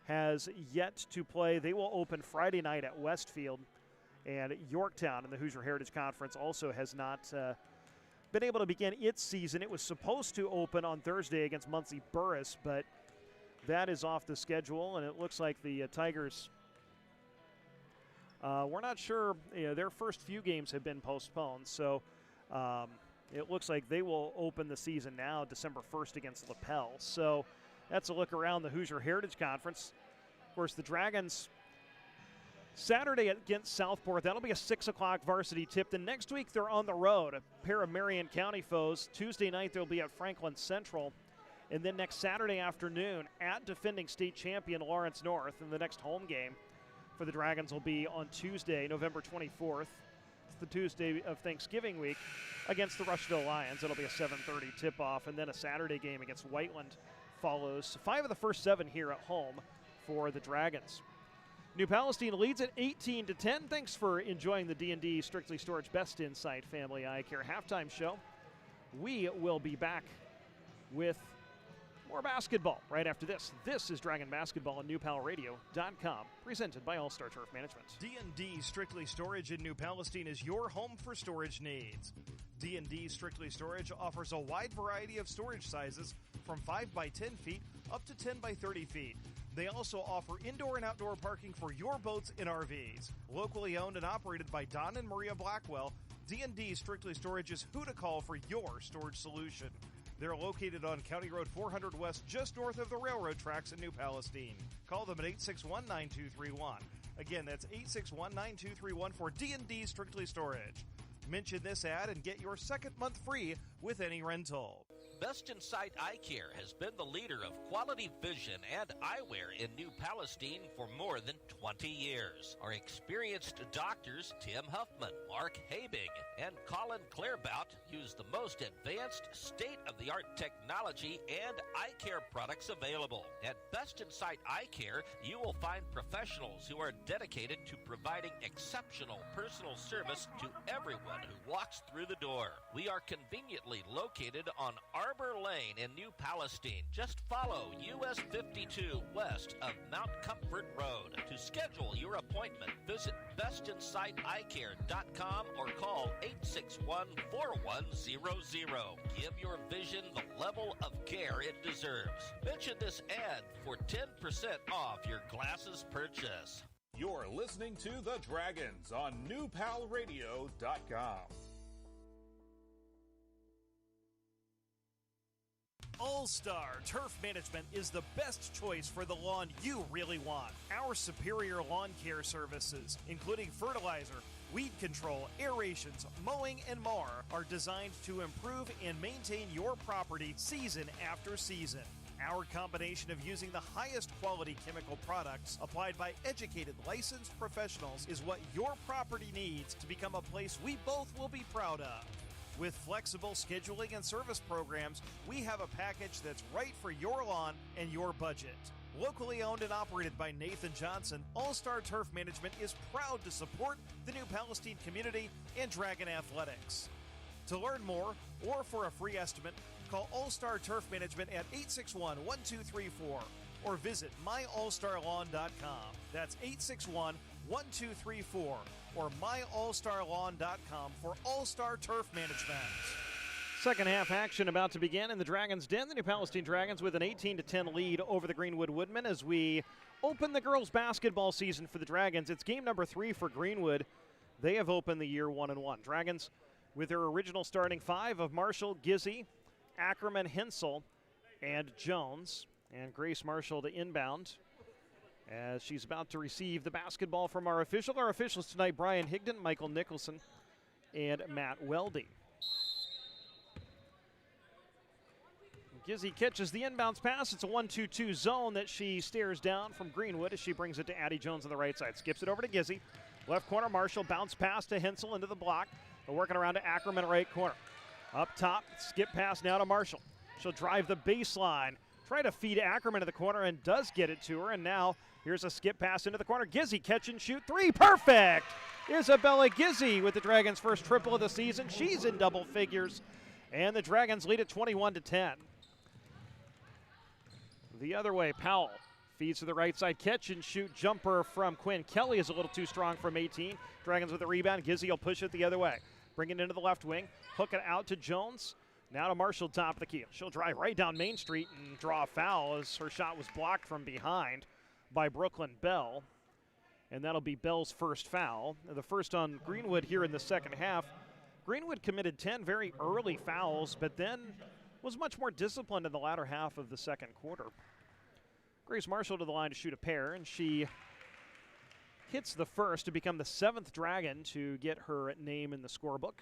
has yet to play. They will open Friday night at Westfield. And Yorktown in the Hoosier Heritage Conference also has not been able to begin its season. It was supposed to open on Thursday against Muncie Burris, but that is off the schedule, and it looks like the Tigers, we're not sure, their first few games have been postponed, so it looks like they will open the season now December 1st against LaPel. So that's a look around the Hoosier Heritage Conference. Of course, the Dragons Saturday against Southport, that'll be a 6 o'clock varsity tip. Then next week they're on the road, a pair of Marion County foes. Tuesday night they'll be at Franklin Central. And then next Saturday afternoon at defending state champion Lawrence North. And the next home game for the Dragons will be on Tuesday, November 24th. It's the Tuesday of Thanksgiving week against the Rushville Lions. It'll be a 7:30 tip-off. And then a Saturday game against Whiteland follows. 5 of the first 7 here at home for the Dragons. New Palestine leads at 18-10. Thanks for enjoying the D&D Strictly Storage Best Insight Family Eye Care halftime show. We will be back with more basketball right after this. This is Dragon Basketball on NewPalRadio.com, presented by All-Star Turf Management. D&D Strictly Storage in New Palestine is your home for storage needs. D&D Strictly Storage offers a wide variety of storage sizes from 5 by 10 feet up to 10 by 30 feet. They also offer indoor and outdoor parking for your boats and RVs. Locally owned and operated by Don and Maria Blackwell, D&D Strictly Storage is who to call for your storage solution. They're located on County Road 400 West, just north of the railroad tracks in New Palestine. Call them at 861-9231. Again, that's 861-9231 for D&D Strictly Storage. Mention this ad and get your second month free with any rental. Best in Sight Eye Care has been the leader of quality vision and eyewear in New Palestine for more than 20 years. Our experienced doctors, Tim Huffman, Mark Habig, and Colin Clairbout, use the most advanced state-of-the-art technology and eye care products available. At Best in Sight Eye Care, you will find professionals who are dedicated to providing exceptional personal service to everyone who walks through the door. We are conveniently located on Arbor Lane in New Palestine. Just follow US 52 west of Mount Comfort Road. To schedule your appointment, visit bestinsighteyecare.com or call 861-4100. Give your vision the level of care it deserves. Mention this ad for 10% off your glasses purchase. You're listening to The Dragons on NewPalRadio.com. All-Star Turf Management is the best choice for the lawn you really want. Our superior lawn care services, including fertilizer, weed control, aerations, mowing, and more, are designed to improve and maintain your property season after season. Our combination of using the highest quality chemical products applied by educated, licensed professionals is what your property needs to become a place we both will be proud of. With flexible scheduling and service programs, we have a package that's right for your lawn and your budget. Locally owned and operated by Nathan Johnson, All-Star Turf Management is proud to support the New Palestine community and Dragon Athletics. To learn more or for a free estimate, call All-Star Turf Management at 861-1234 or visit myallstarlawn.com. That's 861-1234 or myallstarlawn.com for All-Star Turf Management. Second half action about to begin in the Dragons' Den. The New Palestine Dragons with an 18-10 lead over the Greenwood Woodmen as we open the girls' basketball season for the Dragons. It's game number 3 for Greenwood. They have opened the year 1-1. Dragons with their original starting five of Marshall, Gizzy, Ackerman, Hensel, and Jones. And Grace Marshall to inbound as she's about to receive the basketball from our official. Our officials tonight, Brian Higdon, Michael Nicholson, and Matt Weldy. Gizzy catches the inbounds pass. It's a 1-2-2 zone that she stares down from Greenwood as she brings it to Addie Jones on the right side. Skips it over to Gizzy. Left corner, Marshall, bounce pass to Hensel into the block. They're working around to Ackerman, right corner. Up top, skip pass now to Marshall. She'll drive the baseline. Try to feed Ackerman to the corner and does get it to her. And now here's a skip pass into the corner. Gizzy catch and shoot three. Perfect! Isabella Gizzy with the Dragons' first triple of the season. She's in double figures. And the Dragons lead at 21-10. The other way, Powell feeds to the right side. Catch and shoot jumper from Quinn Kelly is a little too strong from 18. Dragons with the rebound. Gizzy will push it the other way. Bring it into the left wing. Hook it out to Jones. Now to Marshall, top of the key. She'll drive right down Main Street and draw a foul as her shot was blocked from behind by Brooklyn Bell. And that'll be Bell's first foul. The first on Greenwood here in the second half. Greenwood committed 10 very early fouls, but then was much more disciplined in the latter half of the second quarter. Grace Marshall to the line to shoot a pair, and she hits the first to become the 7th Dragon to get her name in the scorebook.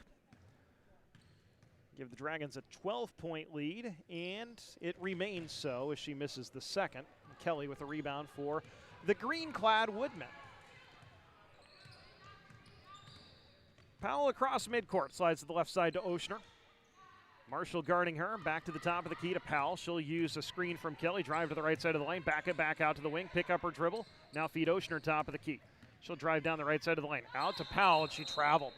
Give the Dragons a 12-point lead, and it remains so as she misses the second. Kelly with a rebound for the green-clad Woodmen. Powell across midcourt, slides to the left side to Oshner. Marshall guarding her, back to the top of the key to Powell. She'll use a screen from Kelly, drive to the right side of the lane, back it back out to the wing, pick up her dribble. Now feed Oshner top of the key. She'll drive down the right side of the lane, out to Powell, and she traveled.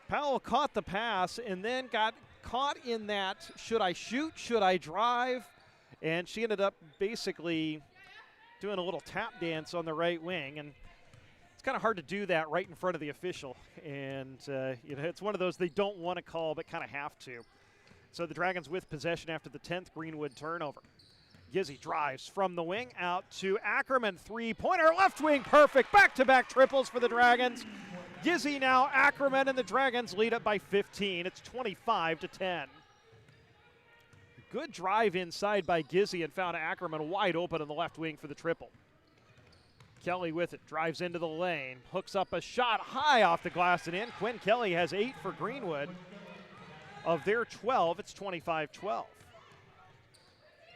Powell caught the pass and then got caught in that, should I shoot, should I drive? And she ended up basically doing a little tap dance on the right wing, and it's kind of hard to do that right in front of the official. And it's one of those they don't want to call but kind of have to. So the Dragons with possession after the 10th Greenwood turnover. Gizzy drives from the wing out to Ackerman. Three-pointer, left wing, perfect. Back-to-back triples for the Dragons. Gizzy now, Ackerman, and the Dragons lead it by 15. It's 25-10. Good drive inside by Gizzy and found Ackerman wide open on the left wing for the triple. Kelly with it, drives into the lane, hooks up a shot high off the glass and in. Quinn Kelly has 8 for Greenwood. Of their 12, it's 25-12.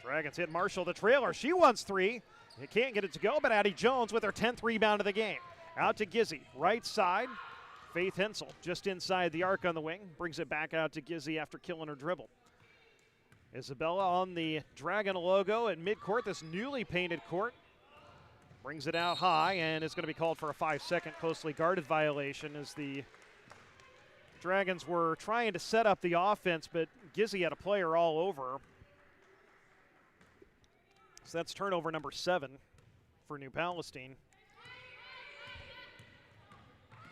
Dragons hit Marshall, the trailer. She wants 3. They can't get it to go, but Addie Jones with her 10th rebound of the game. Out to Gizzy, right side. Faith Hensel just inside the arc on the wing. Brings it back out to Gizzy after killing her dribble. Isabella on the Dragon logo at midcourt, this newly painted court. Brings it out high, and it's going to be called for a 5-second closely guarded violation as the Dragons were trying to set up the offense, but Gizzy had a player all over. So that's turnover number 7 for New Palestine.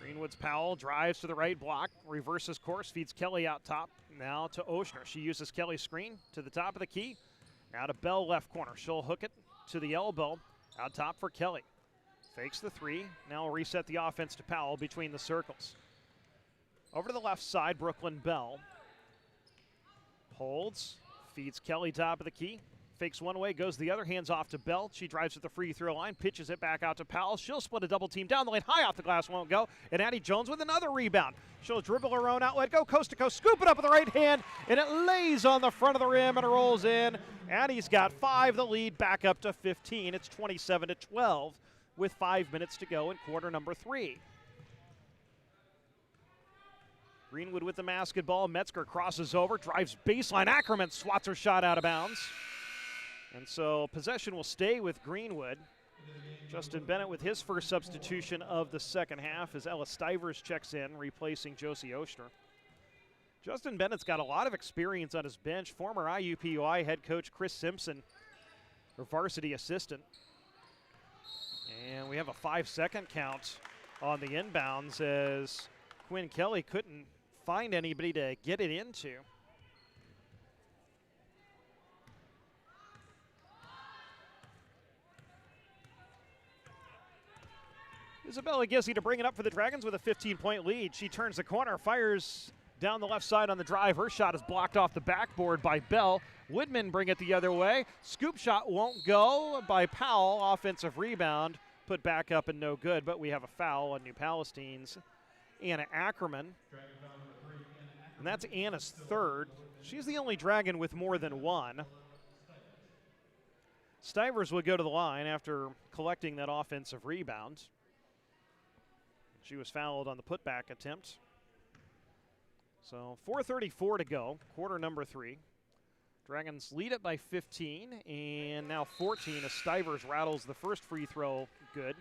Greenwood's Powell drives to the right block, reverses course, feeds Kelly out top. Now to Oshner. She uses Kelly's screen to the top of the key. Now to Bell left corner. She'll hook it to the elbow. Out top for Kelly. Fakes the 3. Now will reset the offense to Powell between the circles. Over to the left side, Brooklyn Bell. Holds, feeds Kelly top of the key. Fakes one way, goes the other, hands off to Bell. She drives to the free throw line, pitches it back out to Powell. She'll split a double team down the lane, high off the glass, won't go. And Addie Jones with another rebound. She'll dribble her own outlet, go coast to coast, scoop it up with the right hand, and it lays on the front of the rim and it rolls in. Addie's got 5, the lead back up to 15. It's 27-12 with 5 minutes to go in quarter number 3. Greenwood with the basketball. Metzger crosses over, drives baseline. Ackerman swats her shot out of bounds. And so possession will stay with Greenwood. Justin Bennett with his first substitution of the second half as Ella Stivers checks in, replacing Josie Oshner. Justin Bennett's got a lot of experience on his bench. Former IUPUI head coach Chris Simpson, her varsity assistant. And we have a 5-second count on the inbounds as Quinn Kelly couldn't find anybody to get it into. Isabella Gizzi to bring it up for the Dragons with a 15-point lead. She turns the corner, fires down the left side on the drive. Her shot is blocked off the backboard by Bell. Woodmen bring it the other way. Scoop shot won't go by Powell. Offensive rebound put back up and no good, but we have a foul on New Palestine's Anna Ackerman. And that's Anna's third. She's the only Dragon with more than one. Stivers would go to the line after collecting that offensive rebound. She was fouled on the putback attempt. So 4:34 to go, quarter number 3. Dragons lead it by 15, and now 14 as Stivers rattles the first free throw good.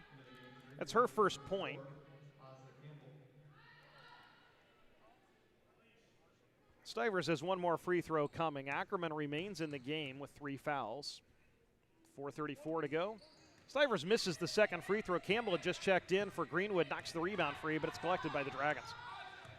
That's her first point. Stivers has one more free throw coming. Ackerman remains in the game with 3 fouls. 4:34 to go. Stivers misses the second free throw. Campbell had just checked in for Greenwood, knocks the rebound free, but it's collected by the Dragons.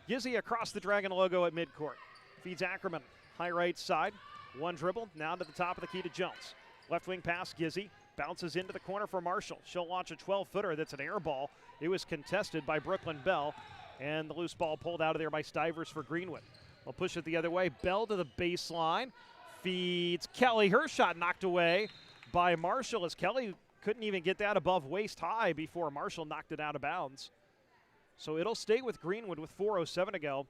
Gizzi across the Dragon logo at midcourt. Feeds Ackerman, high right side. One dribble, now to the top of the key to Jones. Left wing pass, Gizzi. Bounces into the corner for Marshall. She'll launch a 12-footer that's an air ball. It was contested by Brooklyn Bell, and the loose ball pulled out of there by Stivers for Greenwood. They'll push it the other way. Bell to the baseline. Feeds Kelly. Her shot knocked away by Marshall as Kelly couldn't even get that above waist high before Marshall knocked it out of bounds. So it'll stay with Greenwood with 4:07 to go.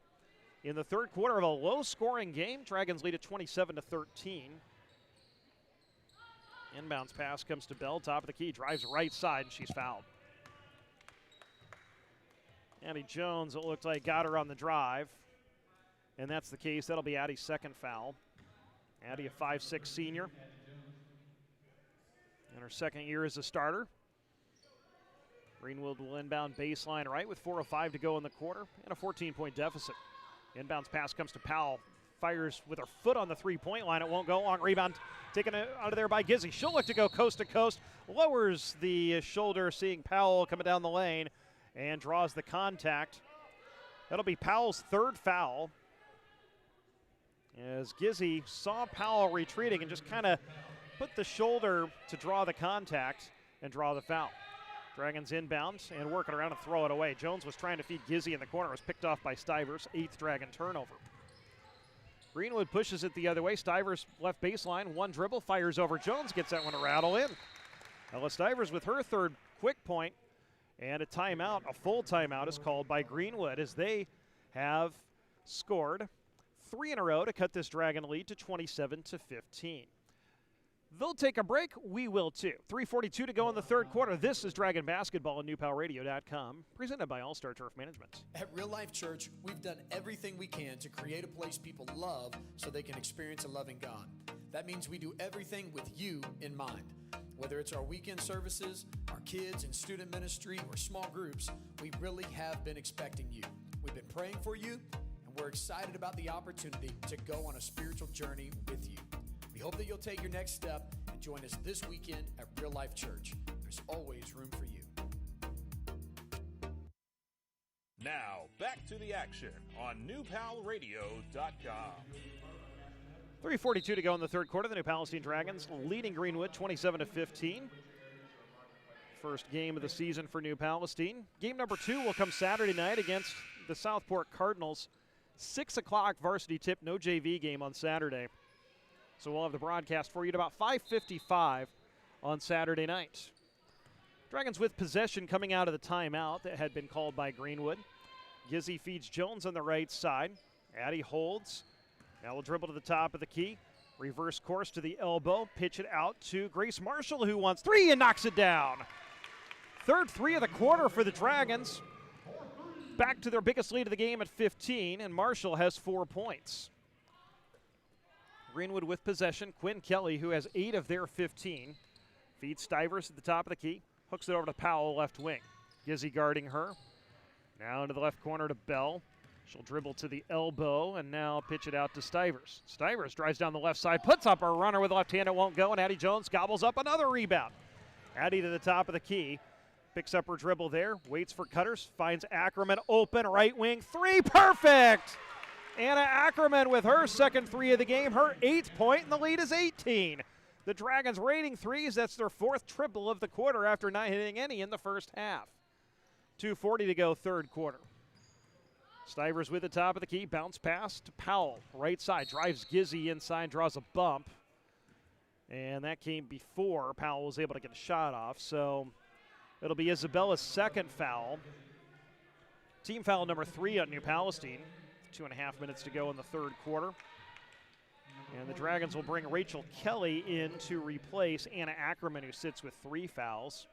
In the third quarter of a low-scoring game, Dragons lead at 27-13. Inbounds pass comes to Bell, top of the key, drives right side, and she's fouled. Addie Jones, it looked like, got her on the drive. And that's the case. That'll be Addie's second foul. Addie, a 5'6" senior. In her second year as a starter. Greenwood will inbound baseline right with 4:05 to go in the quarter and a 14-point deficit. Inbounds pass comes to Powell. Fires with her foot on the three-point line. It won't go. Long rebound taken out of there by Gizzi. She'll look to go coast to coast. Lowers the shoulder, seeing Powell coming down the lane, and draws the contact. That'll be Powell's third foul. As Gizzi saw Powell retreating and just kind of put the shoulder to draw the contact and draw the foul. Dragons inbound and working around and throw it away. Jones was trying to feed Gizzi in the corner. It was picked off by Stivers. 8th Dragon turnover. Greenwood pushes it the other way. Stivers left baseline. One dribble. Fires over Jones. Gets that one to rattle in. Ella Stivers with her third quick point. And a timeout, a full timeout, is called by Greenwood as they have scored 3 in a row to cut this Dragon lead to 27-15. They'll take a break. We will too. 3:42 to go in the third quarter. This is Dragon Basketball on NewPalRadio.com, presented by All-Star Turf Management. At Real Life Church, we've done everything we can to create a place people love so they can experience a loving God. That means we do everything with you in mind. Whether it's our weekend services, our kids and student ministry, or small groups, we really have been expecting you. We've been praying for you, and we're excited about the opportunity to go on a spiritual journey with you. We hope that you'll take your next step and join us this weekend at Real Life Church. There's always room for you. Now, back to the action on NewPalRadio.com. 3:42 to go in the third quarter. The New Palestine Dragons leading Greenwood 27-15. First game of the season for New Palestine. Game number 2 will come Saturday night against the Southport Cardinals. 6 o'clock varsity tip, no JV game on Saturday. So we'll have the broadcast for you at about 5:55 on Saturday night. Dragons with possession coming out of the timeout that had been called by Greenwood. Gizzi feeds Jones on the right side. Addie holds. Now we'll dribble to the top of the key. Reverse course to the elbow. Pitch it out to Grace Marshall, who wants 3 and knocks it down. Third 3 of the quarter for the Dragons. Back to their biggest lead of the game at 15, and Marshall has 4 points. Greenwood with possession. Quinn Kelly, who has 8 of their 15. Feeds Stivers at the top of the key. Hooks it over to Powell, left wing. Gizzi guarding her. Now into the left corner to Bell. She'll dribble to the elbow and now pitch it out to Stivers. Stivers drives down the left side, puts up a runner with the left hand. It won't go, and Addie Jones gobbles up another rebound. Addie to the top of the key. Picks up her dribble there, waits for cutters, finds Ackerman open, right wing, 3, perfect! Anna Ackerman with her second 3 of the game, her 8th point, and the lead is 18. The Dragons rating threes, that's their 4th triple of the quarter after not hitting any in the first half. 2:40 to go, third quarter. Stivers with the top of the key, bounce pass to Powell, right side, drives Gizzy inside, draws a bump. And that came before Powell was able to get a shot off. So it'll be Isabella's second foul. Team foul number 3 on New Palestine. 2.5 minutes to go in the third quarter. And the Dragons will bring Rachel Kelly in to replace Anna Ackerman, who sits with 3 fouls.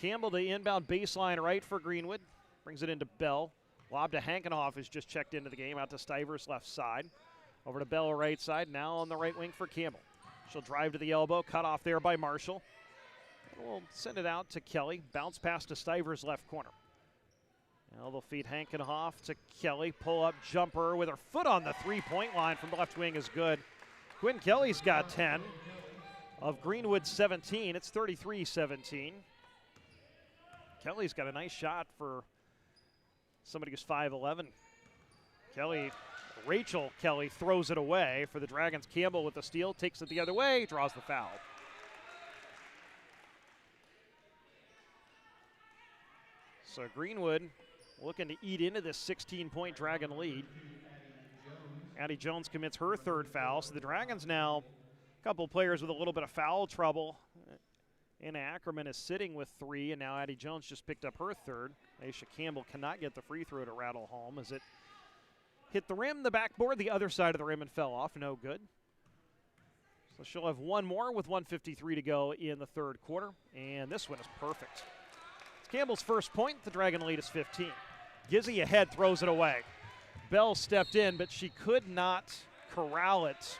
Campbell to inbound baseline right for Greenwood. Brings it into Bell. Lob to Hankenhoff, who's just checked into the game, out to Stivers left side. Over to Bell right side, now on the right wing for Campbell. She'll drive to the elbow, cut off there by Marshall. And we'll send it out to Kelly. Bounce pass to Stivers left corner. Now they'll feed Hankenhoff to Kelly. Pull up jumper with her foot on the three-point line from the left wing is good. Quinn Kelly's got 10 of Greenwood 17. It's 33-17. Kelly's got a nice shot for somebody who's 5'11". Rachel Kelly throws it away for the Dragons. Campbell with the steal, takes it the other way, draws the foul. So Greenwood looking to eat into this 16-point Dragon lead. Addie Jones commits her third foul. So the Dragons now, a couple players with a little bit of foul trouble. Anna Ackerman is sitting with 3, and now Addie Jones just picked up her third. Aisha Campbell cannot get the free throw to rattle home as it hit the rim, the backboard, the other side of the rim, and fell off. No good. So she'll have one more with 1:53 to go in the third quarter, and this one is perfect. It's Campbell's first point. The Dragon lead is 15. Gizzy ahead, throws it away. Bell stepped in, but she could not corral it.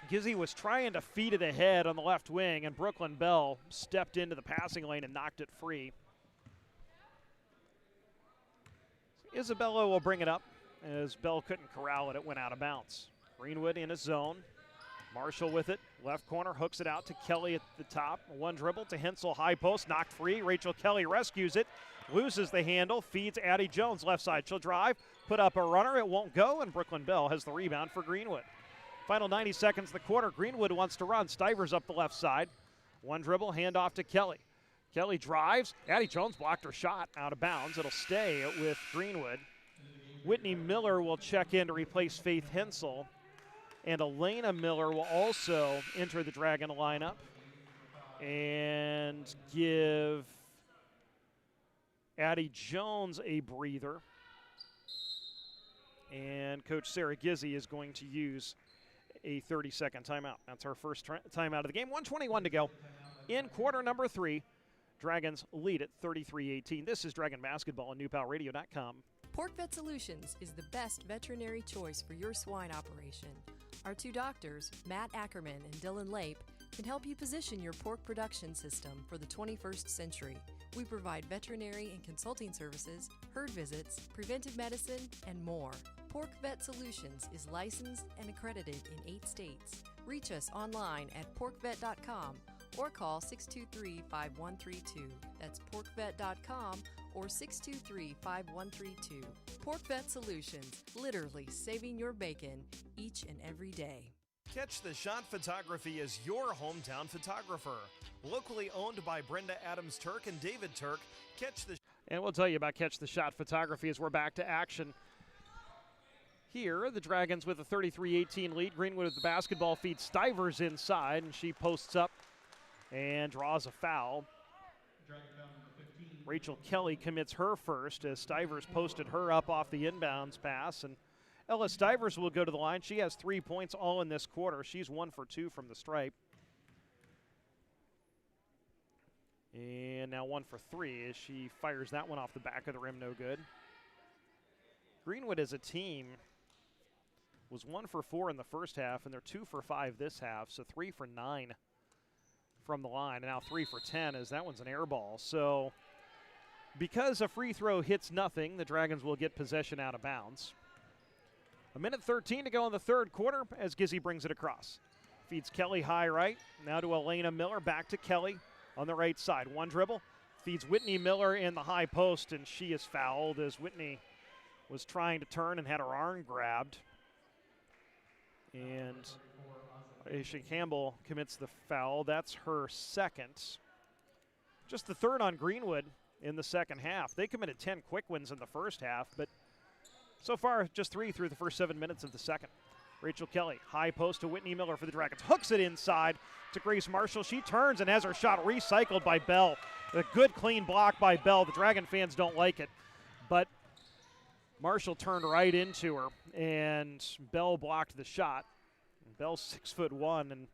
Gizzy was trying to feed it ahead on the left wing, and Brooklyn Bell stepped into the passing lane and knocked it free. Isabella will bring it up as Bell couldn't corral it. It went out of bounds. Greenwood in his zone. Marshall with it. Left corner, hooks it out to Kelly at the top. One dribble to Hensel, high post, knocked free. Rachel Kelly rescues it, loses the handle, feeds Addie Jones left side. She'll drive, put up a runner. It won't go, and Brooklyn Bell has the rebound for Greenwood. Final 90 seconds of the quarter. Greenwood wants to run. Stivers up the left side. One dribble, handoff to Kelly. Kelly drives. Addie Jones blocked her shot out of bounds. It'll stay with Greenwood. Whitney Miller will check in to replace Faith Hensel. And Elena Miller will also enter the Dragon lineup and give Addie Jones a breather. And Coach Sarah Gizzy is going to use a 30-second timeout. That's her first timeout of the game. 1:21 to go in quarter number 3. Dragons lead at 33-18. This is Dragon Basketball on NewPalRadio.com. Pork Vet Solutions is the best veterinary choice for your swine operation. Our 2 doctors, Matt Ackerman and Dylan Lape, can help you position your pork production system for the 21st century. We provide veterinary and consulting services, herd visits, preventive medicine, and more. Pork Vet Solutions is licensed and accredited in 8 states. Reach us online at porkvet.com or call 623-5132. That's porkvet.com or 623-5132. Pork Vet Solutions, literally saving your bacon each and every day. Catch the Shot Photography is your hometown photographer. Locally owned by Brenda Adams Turk and David Turk, And we'll tell you about Catch the Shot Photography as we're back to action. Here, the Dragons with a 33-18 lead. Greenwood with the basketball feeds Stivers inside, and she posts up and draws a foul. Rachel Kelly commits her first as Stivers posted her up off the inbounds pass. And Ella Stivers will go to the line. She has 3 points all in this quarter. She's 1 for 2 from the stripe. And now 1 for 3 as she fires that one off the back of the rim, no good. Greenwood as a team was 1 for 4 in the first half, and they're 2 for 5 this half, so 3 for 9 from the line, and now 3 for 10 as that one's an air ball. So because a free throw hits nothing, the Dragons will get possession out of bounds. 1:13 to go in the third quarter as Gizzy brings it across. Feeds Kelly high right, now to Elena Miller, back to Kelly on the right side. One dribble, feeds Whitney Miller in the high post, and she is fouled as Whitney was trying to turn and had her arm grabbed. And Aisha Campbell commits the foul. That's her second. Just the third on Greenwood in the second half. They committed 10 quick wins in the first half, but so far just 3 through the first 7 minutes of the second. Rachel Kelly, high post to Whitney Miller for the Dragons. Hooks it inside to Grace Marshall. She turns and has her shot recycled by Bell. A good clean block by Bell. The Dragon fans don't like it, but Marshall turned right into her, and Bell blocked the shot. Bell's 6'1", and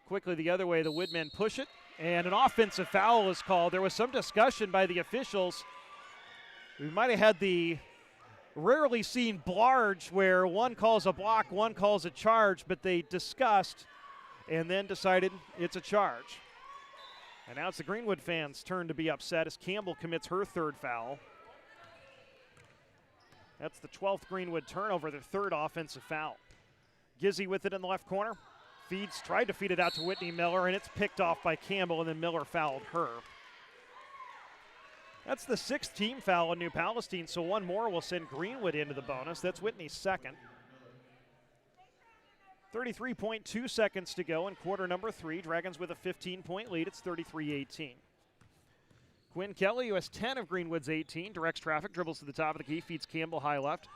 quickly the other way, the Woodmen push it, and an offensive foul is called. There was some discussion by the officials. We might have had the rarely seen blarge where one calls a block, one calls a charge, but they discussed and then decided it's a charge. And now it's the Greenwood fans' turn to be upset as Campbell commits her third foul. That's the 12th Greenwood turnover, their third offensive foul. Gizzy with it in the left corner. Tried to feed it out to Whitney Miller, and it's picked off by Campbell, and then Miller fouled her. That's the 6th team foul on New Palestine, so one more will send Greenwood into the bonus. That's Whitney's second. 33.2 seconds to go in quarter number 3. Dragons with a 15-point lead. It's 33-18. Quinn Kelly, who has 10 of Greenwood's 18, directs traffic, dribbles to the top of the key, feeds Campbell high left.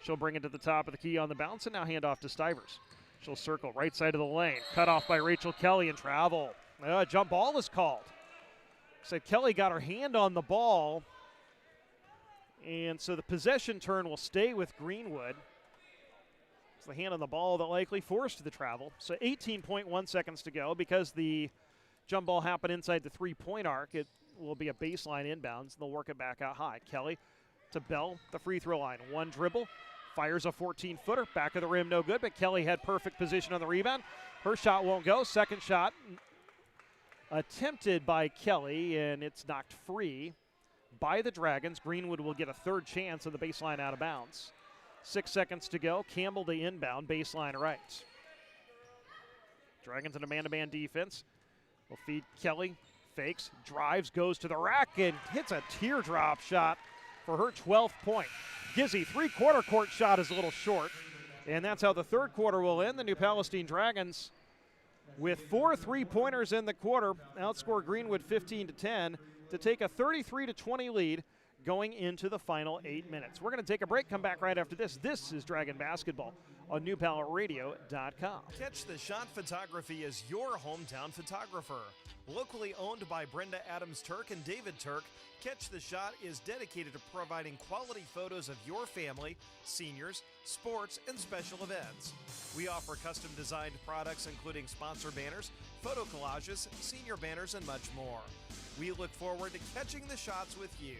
She'll bring it to the top of the key on the bounce, and now hand off to Stivers. She'll circle right side of the lane. Cut off by Rachel Kelly and travel. Jump ball is called. Said Kelly got her hand on the ball, and so the possession turn will stay with Greenwood. It's the hand on the ball that likely forced the travel. So 18.1 seconds to go. Because the jump ball happened inside the three-point arc, it will be a baseline inbounds. They'll work it back out high. Kelly to Bell, the free throw line. One dribble, fires a 14-footer. Back of the rim, no good, but Kelly had perfect position on the rebound. Her shot won't go. Second shot attempted by Kelly, and it's knocked free by the Dragons. Greenwood will get a third chance on the baseline out of bounds. 6 seconds to go. Campbell to inbound, baseline right. Dragons in a man-to-man defense. Will feed Kelly, fakes, drives, goes to the rack, and hits a teardrop shot for her 12th point. Gizzy, three-quarter court shot is a little short, and that's how the third quarter will end. The New Palestine Dragons, with 4 3-pointers in the quarter, outscore Greenwood 15-10 to take a 33-20 lead going into the final 8 minutes. We're going to take a break, come back right after this. This is Dragon Basketball on newpalradio.com. Catch the Shot Photography is your hometown photographer. Locally owned by Brenda Adams Turk and David Turk, Catch the Shot is dedicated to providing quality photos of your family, seniors, sports, and special events. We offer custom designed products including sponsor banners, photo collages, senior banners, and much more. We look forward to catching the shots with you.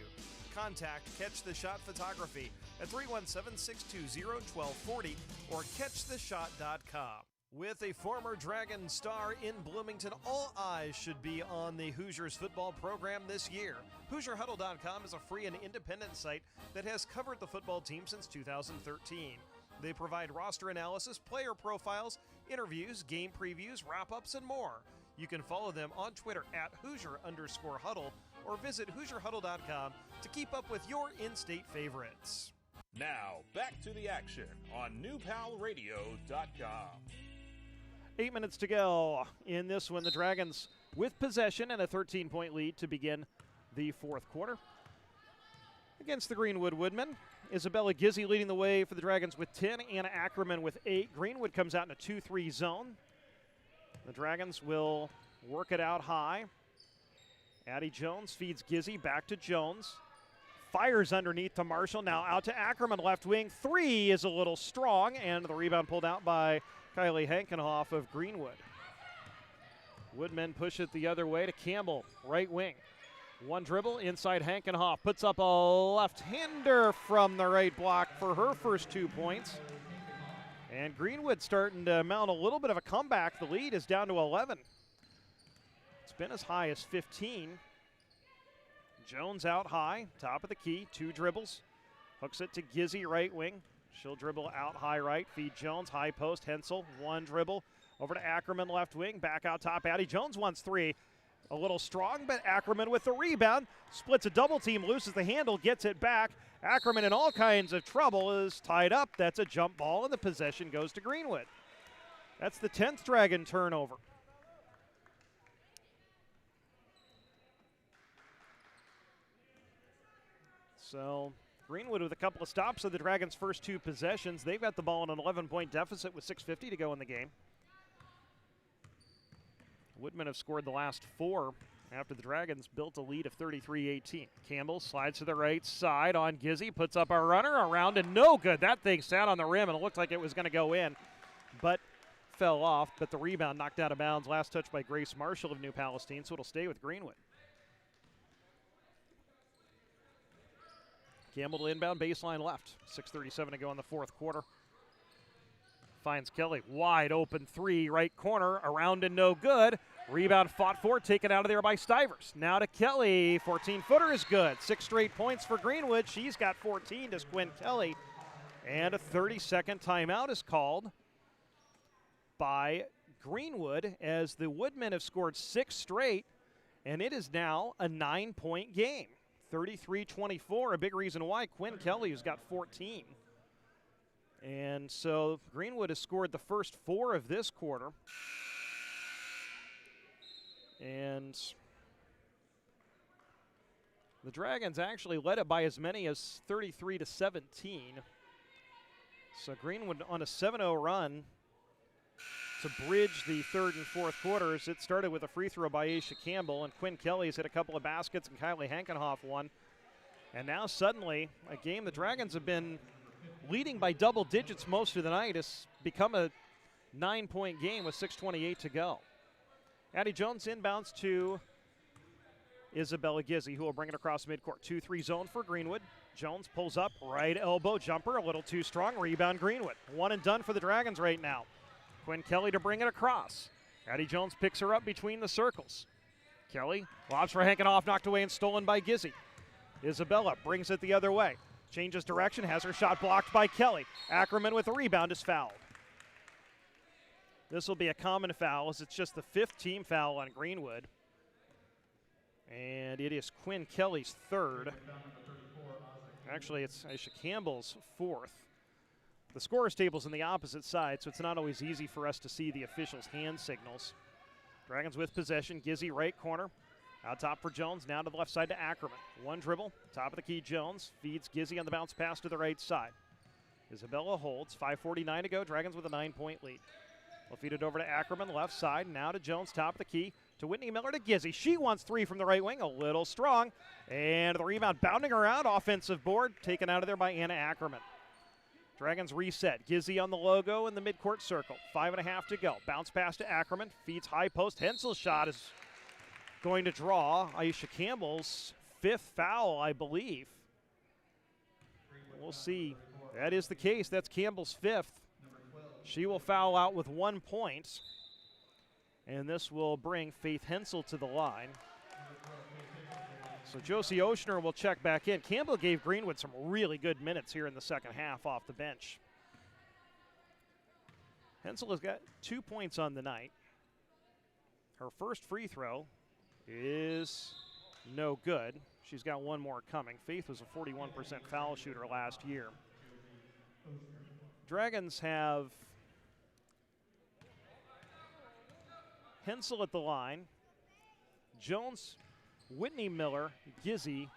Contact Catch the Shot Photography at 317-620-1240 or catchtheshot.com. With a former Dragon star in Bloomington, all eyes should be on the Hoosiers football program this year. HoosierHuddle.com is a free and independent site that has covered the football team since 2013. They provide roster analysis, player profiles, interviews, game previews, wrap-ups, and more. You can follow them on Twitter at Hoosier_Huddle or visit HoosierHuddle.com to keep up with your in-state favorites. Now, back to the action on newpalradio.com. 8 minutes to go in this one. The Dragons with possession and a 13-point lead to begin the fourth quarter. Against the Greenwood Woodmen, Isabella Gizzy leading the way for the Dragons with 10, Anna Ackerman with 8. Greenwood comes out in a 2-3 zone. The Dragons will work it out high. Addie Jones feeds Gizzy back to Jones. Fires underneath to Marshall. Now out to Ackerman, left wing. 3 is a little strong, and the rebound pulled out by Kylie Hankenhoff of Greenwood. Woodmen push it the other way to Campbell, right wing. One dribble, inside Hankenhoff. Puts up a left-hander from the right block for her first 2 points. And Greenwood starting to mount a little bit of a comeback. The lead is down to 11. It's been as high as 15. Jones out high, top of the key, 2 dribbles. Hooks it to Gizzy, right wing. She'll dribble out high right, feed Jones, high post, Hensel, 1 dribble. Over to Ackerman, left wing, back out top. Addie Jones wants 3. A little strong, but Ackerman with the rebound. Splits a double team, loses the handle, gets it back. Ackerman in all kinds of trouble, is tied up. That's a jump ball, and the possession goes to Greenwood. That's the 10th Dragon turnover. So Greenwood with a couple of stops of the Dragons' first 2 possessions. They've got the ball in an 11-point deficit with 6:50 to go in the game. Woodmen have scored the last 4 after the Dragons built a lead of 33-18. Campbell slides to the right side on Gizzy, puts up a runner around and no good. That thing sat on the rim and it looked like it was going to go in, but fell off. But the rebound knocked out of bounds. Last touch by Grace Marshall of New Palestine, so it'll stay with Greenwood. Campbell to inbound baseline left. 6:37 to go in the 4th quarter. Finds Kelly, wide open 3, right corner, around and no good. Rebound fought for, taken out of there by Stivers. Now to Kelly, 14-footer is good. 6 straight points for Greenwood. She's got 14, does Quinn Kelly. And a 30-second timeout is called by Greenwood as the Woodmen have scored 6 straight, and it is now a 9-point game. 33-24, a big reason why Quinn Kelly has got 14. And so Greenwood has scored the first 4 of this quarter. And the Dragons actually led it by as many as 33-17. So Greenwood on a 7-0 run to bridge the 3rd and 4th quarters. It started with a free throw by Aisha Campbell, and Quinn Kelly's hit a couple of baskets, and Kylie Hankenhoff one. And now suddenly, a game the Dragons have been leading by double digits most of the night has become a 9-point game with 6:28 to go. Addie Jones inbounds to Isabella Gizzi, who will bring it across midcourt. 2-3 zone for Greenwood. Jones pulls up, right elbow jumper, a little too strong. Rebound Greenwood. 1 and done for the Dragons right now. Quinn Kelly to bring it across. Addie Jones picks her up between the circles. Kelly lobs for Hankenhoff, knocked away and stolen by Gizzi. Isabella brings it the other way. Changes direction, has her shot blocked by Kelly. Ackerman with the rebound is fouled. This will be a common foul as it's just the 5th team foul on Greenwood. And it is Quinn Kelly's 3rd. Actually, it's Aisha Campbell's 4th. The scorer's table's on the opposite side, so it's not always easy for us to see the officials' hand signals. Dragons with possession. Gizzi right corner. Out top for Jones. Now to the left side to Ackerman. 1 dribble. Top of the key, Jones. Feeds Gizzi on the bounce pass to the right side. Isabella holds. 5:49 to go. Dragons with a 9-point lead. We'll feed it over to Ackerman, left side. Now to Jones, top of the key. To Whitney Miller to Gizzi. She wants 3 from the right wing. A little strong. And the rebound bounding around. Offensive board. Taken out of there by Anna Ackerman. Dragons reset. Gizzi on the logo in the midcourt circle. 5.5 to go. Bounce pass to Ackerman. Feeds high post. Hensel's shot is going to draw Aisha Campbell's 5th foul, I believe. We'll see. That is the case. That's Campbell's 5th. She will foul out with 1 point. And this will bring Faith Hensel to the line. So Josie Oshner will check back in. Campbell gave Greenwood some really good minutes here in the second half off the bench. Hensel has got 2 points on the night. Her first free throw is no good. She's got 1 more coming. Faith was a 41% foul shooter last year. Dragons have Hensel at the line, Jones, Whitney Miller, Gizzi,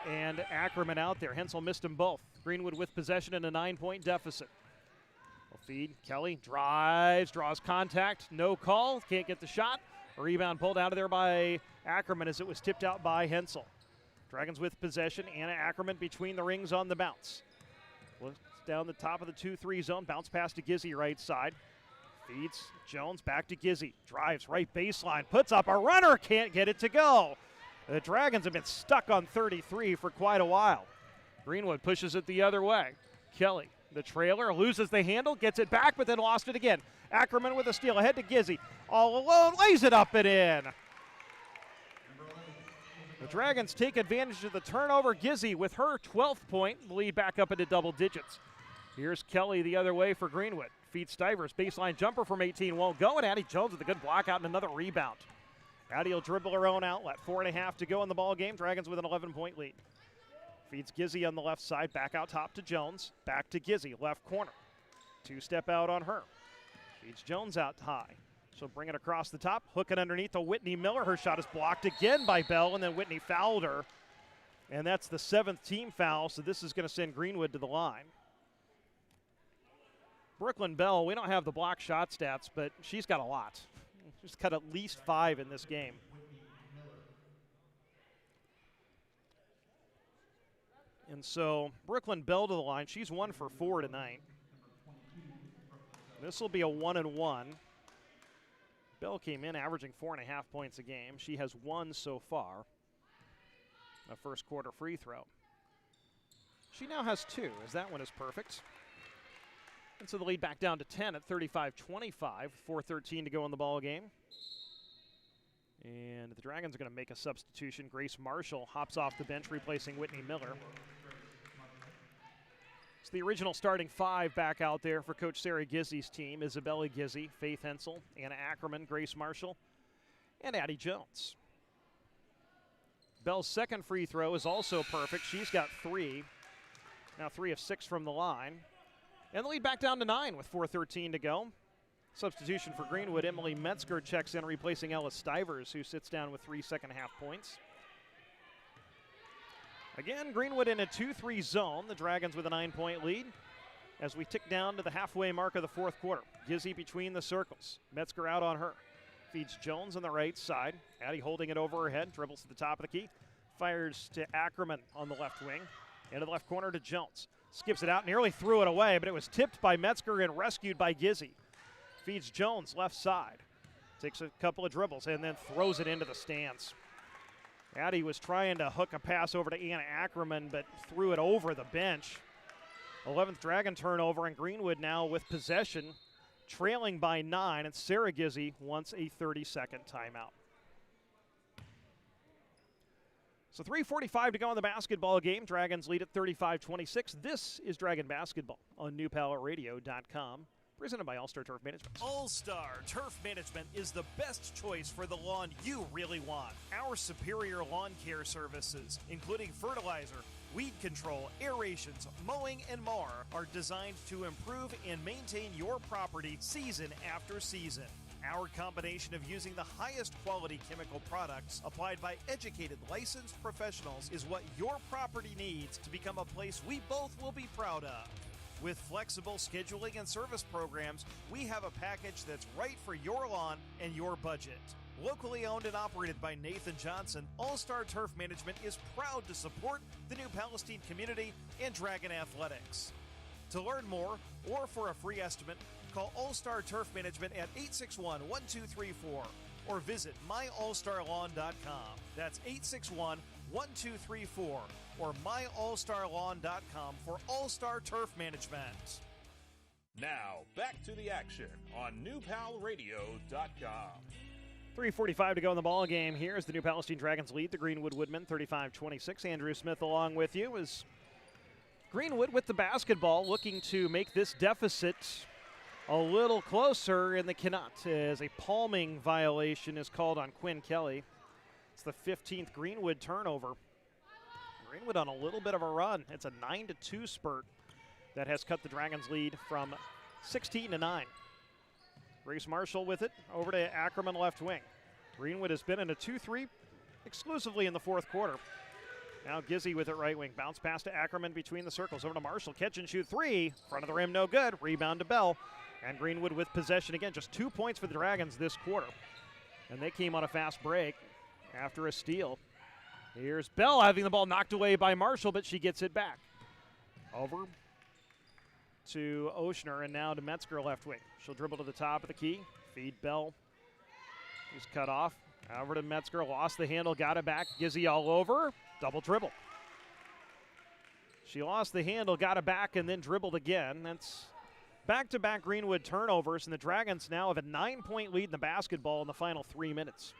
and Ackerman out there. Hensel missed them both. Greenwood with possession in a 9-point deficit. Will feed. Kelly drives, draws contact, no call, can't get the shot. A rebound pulled out of there by Ackerman as it was tipped out by Hensel. Dragons with possession. Anna Ackerman between the rings on the bounce. Looks down the top of the 2-3 zone. Bounce pass to Gizzi right side. Feeds Jones back to Gizzi. Drives right baseline. Puts up a runner. Can't get it to go. The Dragons have been stuck on 33 for quite a while. Greenwood pushes it the other way. Kelly, the trailer, loses the handle, gets it back, but then lost it again. Ackerman with a steal ahead to Gizzi. All alone, lays it up and in. The Dragons take advantage of the turnover. Gizzi with her 12th point, lead back up into double digits. Here's Kelly the other way for Greenwood. Feeds Stivers, baseline jumper from 18 won't go, and Addie Jones with a good block out and another rebound. Addie will dribble her own outlet. 4.5 to go in the ball game. Dragons with an 11-point lead. Feeds Gizzi on the left side, back out top to Jones. Back to Gizzi, left corner. 2-step out on her. Feeds Jones out high. She'll bring it across the top, hook it underneath to Whitney Miller. Her shot is blocked again by Bell, and then Whitney fouled her. And that's the 7th team foul, so this is going to send Greenwood to the line. Brooklyn Bell, we don't have the block shot stats, but she's got a lot. She's got at least 5 in this game. And so Brooklyn Bell to the line. She's 1 for 4 tonight. This will be a 1-and-1. Bell came in averaging 4.5 points a game. She has 1 so far. A first quarter free throw. She now has 2, as that one is perfect. And so the lead back down to 10 at 35-25, 4:13 to go in the ball game. And the Dragons are going to make a substitution. Grace Marshall hops off the bench, replacing Whitney Miller. It's the original starting 5 back out there for Coach Sarah Gizzy's team. Isabella Gizzy, Faith Hensel, Anna Ackerman, Grace Marshall, and Addie Jones. Bell's second free throw is also perfect. She's got 3. Now 3 of 6 from the line. And the lead back down to 9 with 4:13 to go. Substitution for Greenwood. Emily Metzger checks in, replacing Ella Stivers, who sits down with 3 second-half points. Again, Greenwood in a 2-3 zone. The Dragons with a 9-point lead as we tick down to the halfway mark of the 4th quarter. Gizzy between the circles. Metzger out on her. Feeds Jones on the right side. Addie holding it over her head. Dribbles to the top of the key. Fires to Ackerman on the left wing. Into the left corner to Jones. Skips it out, nearly threw it away, but it was tipped by Metzger and rescued by Gizzy. Feeds Jones left side. Takes a couple of dribbles and then throws it into the stands. Addie was trying to hook a pass over to Anna Ackerman, but threw it over the bench. 11th Dragon turnover, and Greenwood now with possession, trailing by 9, and Sarah Gizzy wants a 30-second timeout. So 3:45 to go in the basketball game. Dragons lead at 35-26. This is Dragon Basketball on NewPalRadio.com, presented by All-Star Turf Management. All-Star Turf Management is the best choice for the lawn you really want. Our superior lawn care services, including fertilizer, weed control, aerations, mowing, and more, are designed to improve and maintain your property season after season. Our combination of using the highest quality chemical products applied by educated, licensed professionals is what your property needs to become a place we both will be proud of. With flexible scheduling and service programs, we have a package that's right for your lawn and your budget. Locally owned and operated by Nathan Johnson, All-Star Turf Management is proud to support the New Palestine community and Dragon Athletics. To learn more or for a free estimate, call All-Star Turf Management at 861-1234 or visit myallstarlawn.com. That's 861-1234 or myallstarlawn.com for All-Star Turf Management. Now, back to the action on NewPalRadio.com. 3:45 to go in the ball game. Here as the New Palestine Dragons lead the Greenwood Woodmen 35-26. Andrew Smith along with you as Greenwood with the basketball looking to make this deficit a little closer, and they cannot, as a palming violation is called on Quinn Kelly. It's the 15th Greenwood turnover. Greenwood on a little bit of a run. It's a 9-2 spurt that has cut the Dragons' lead from 16 to 9. Grace Marshall with it, over to Ackerman left wing. Greenwood has been in a 2-3 exclusively in the 4th quarter. Now Gizzy with it right wing. Bounce pass to Ackerman between the circles. Over to Marshall. Catch and shoot 3. Front of the rim, no good. Rebound to Bell. And Greenwood with possession again. Just 2 points for the Dragons this quarter. And they came on a fast break after a steal. Here's Bell having the ball knocked away by Marshall, but she gets it back. Over to Oshner and now to Metzger left wing. She'll dribble to the top of the key. Feed Bell. He's cut off. Over to Metzger. Lost the handle. Got it back. Gizzy all over. Double dribble. She lost the handle, got it back, and then dribbled again. That's back-to-back Greenwood turnovers, and the Dragons now have a 9-point lead in the basketball in the final 3 minutes.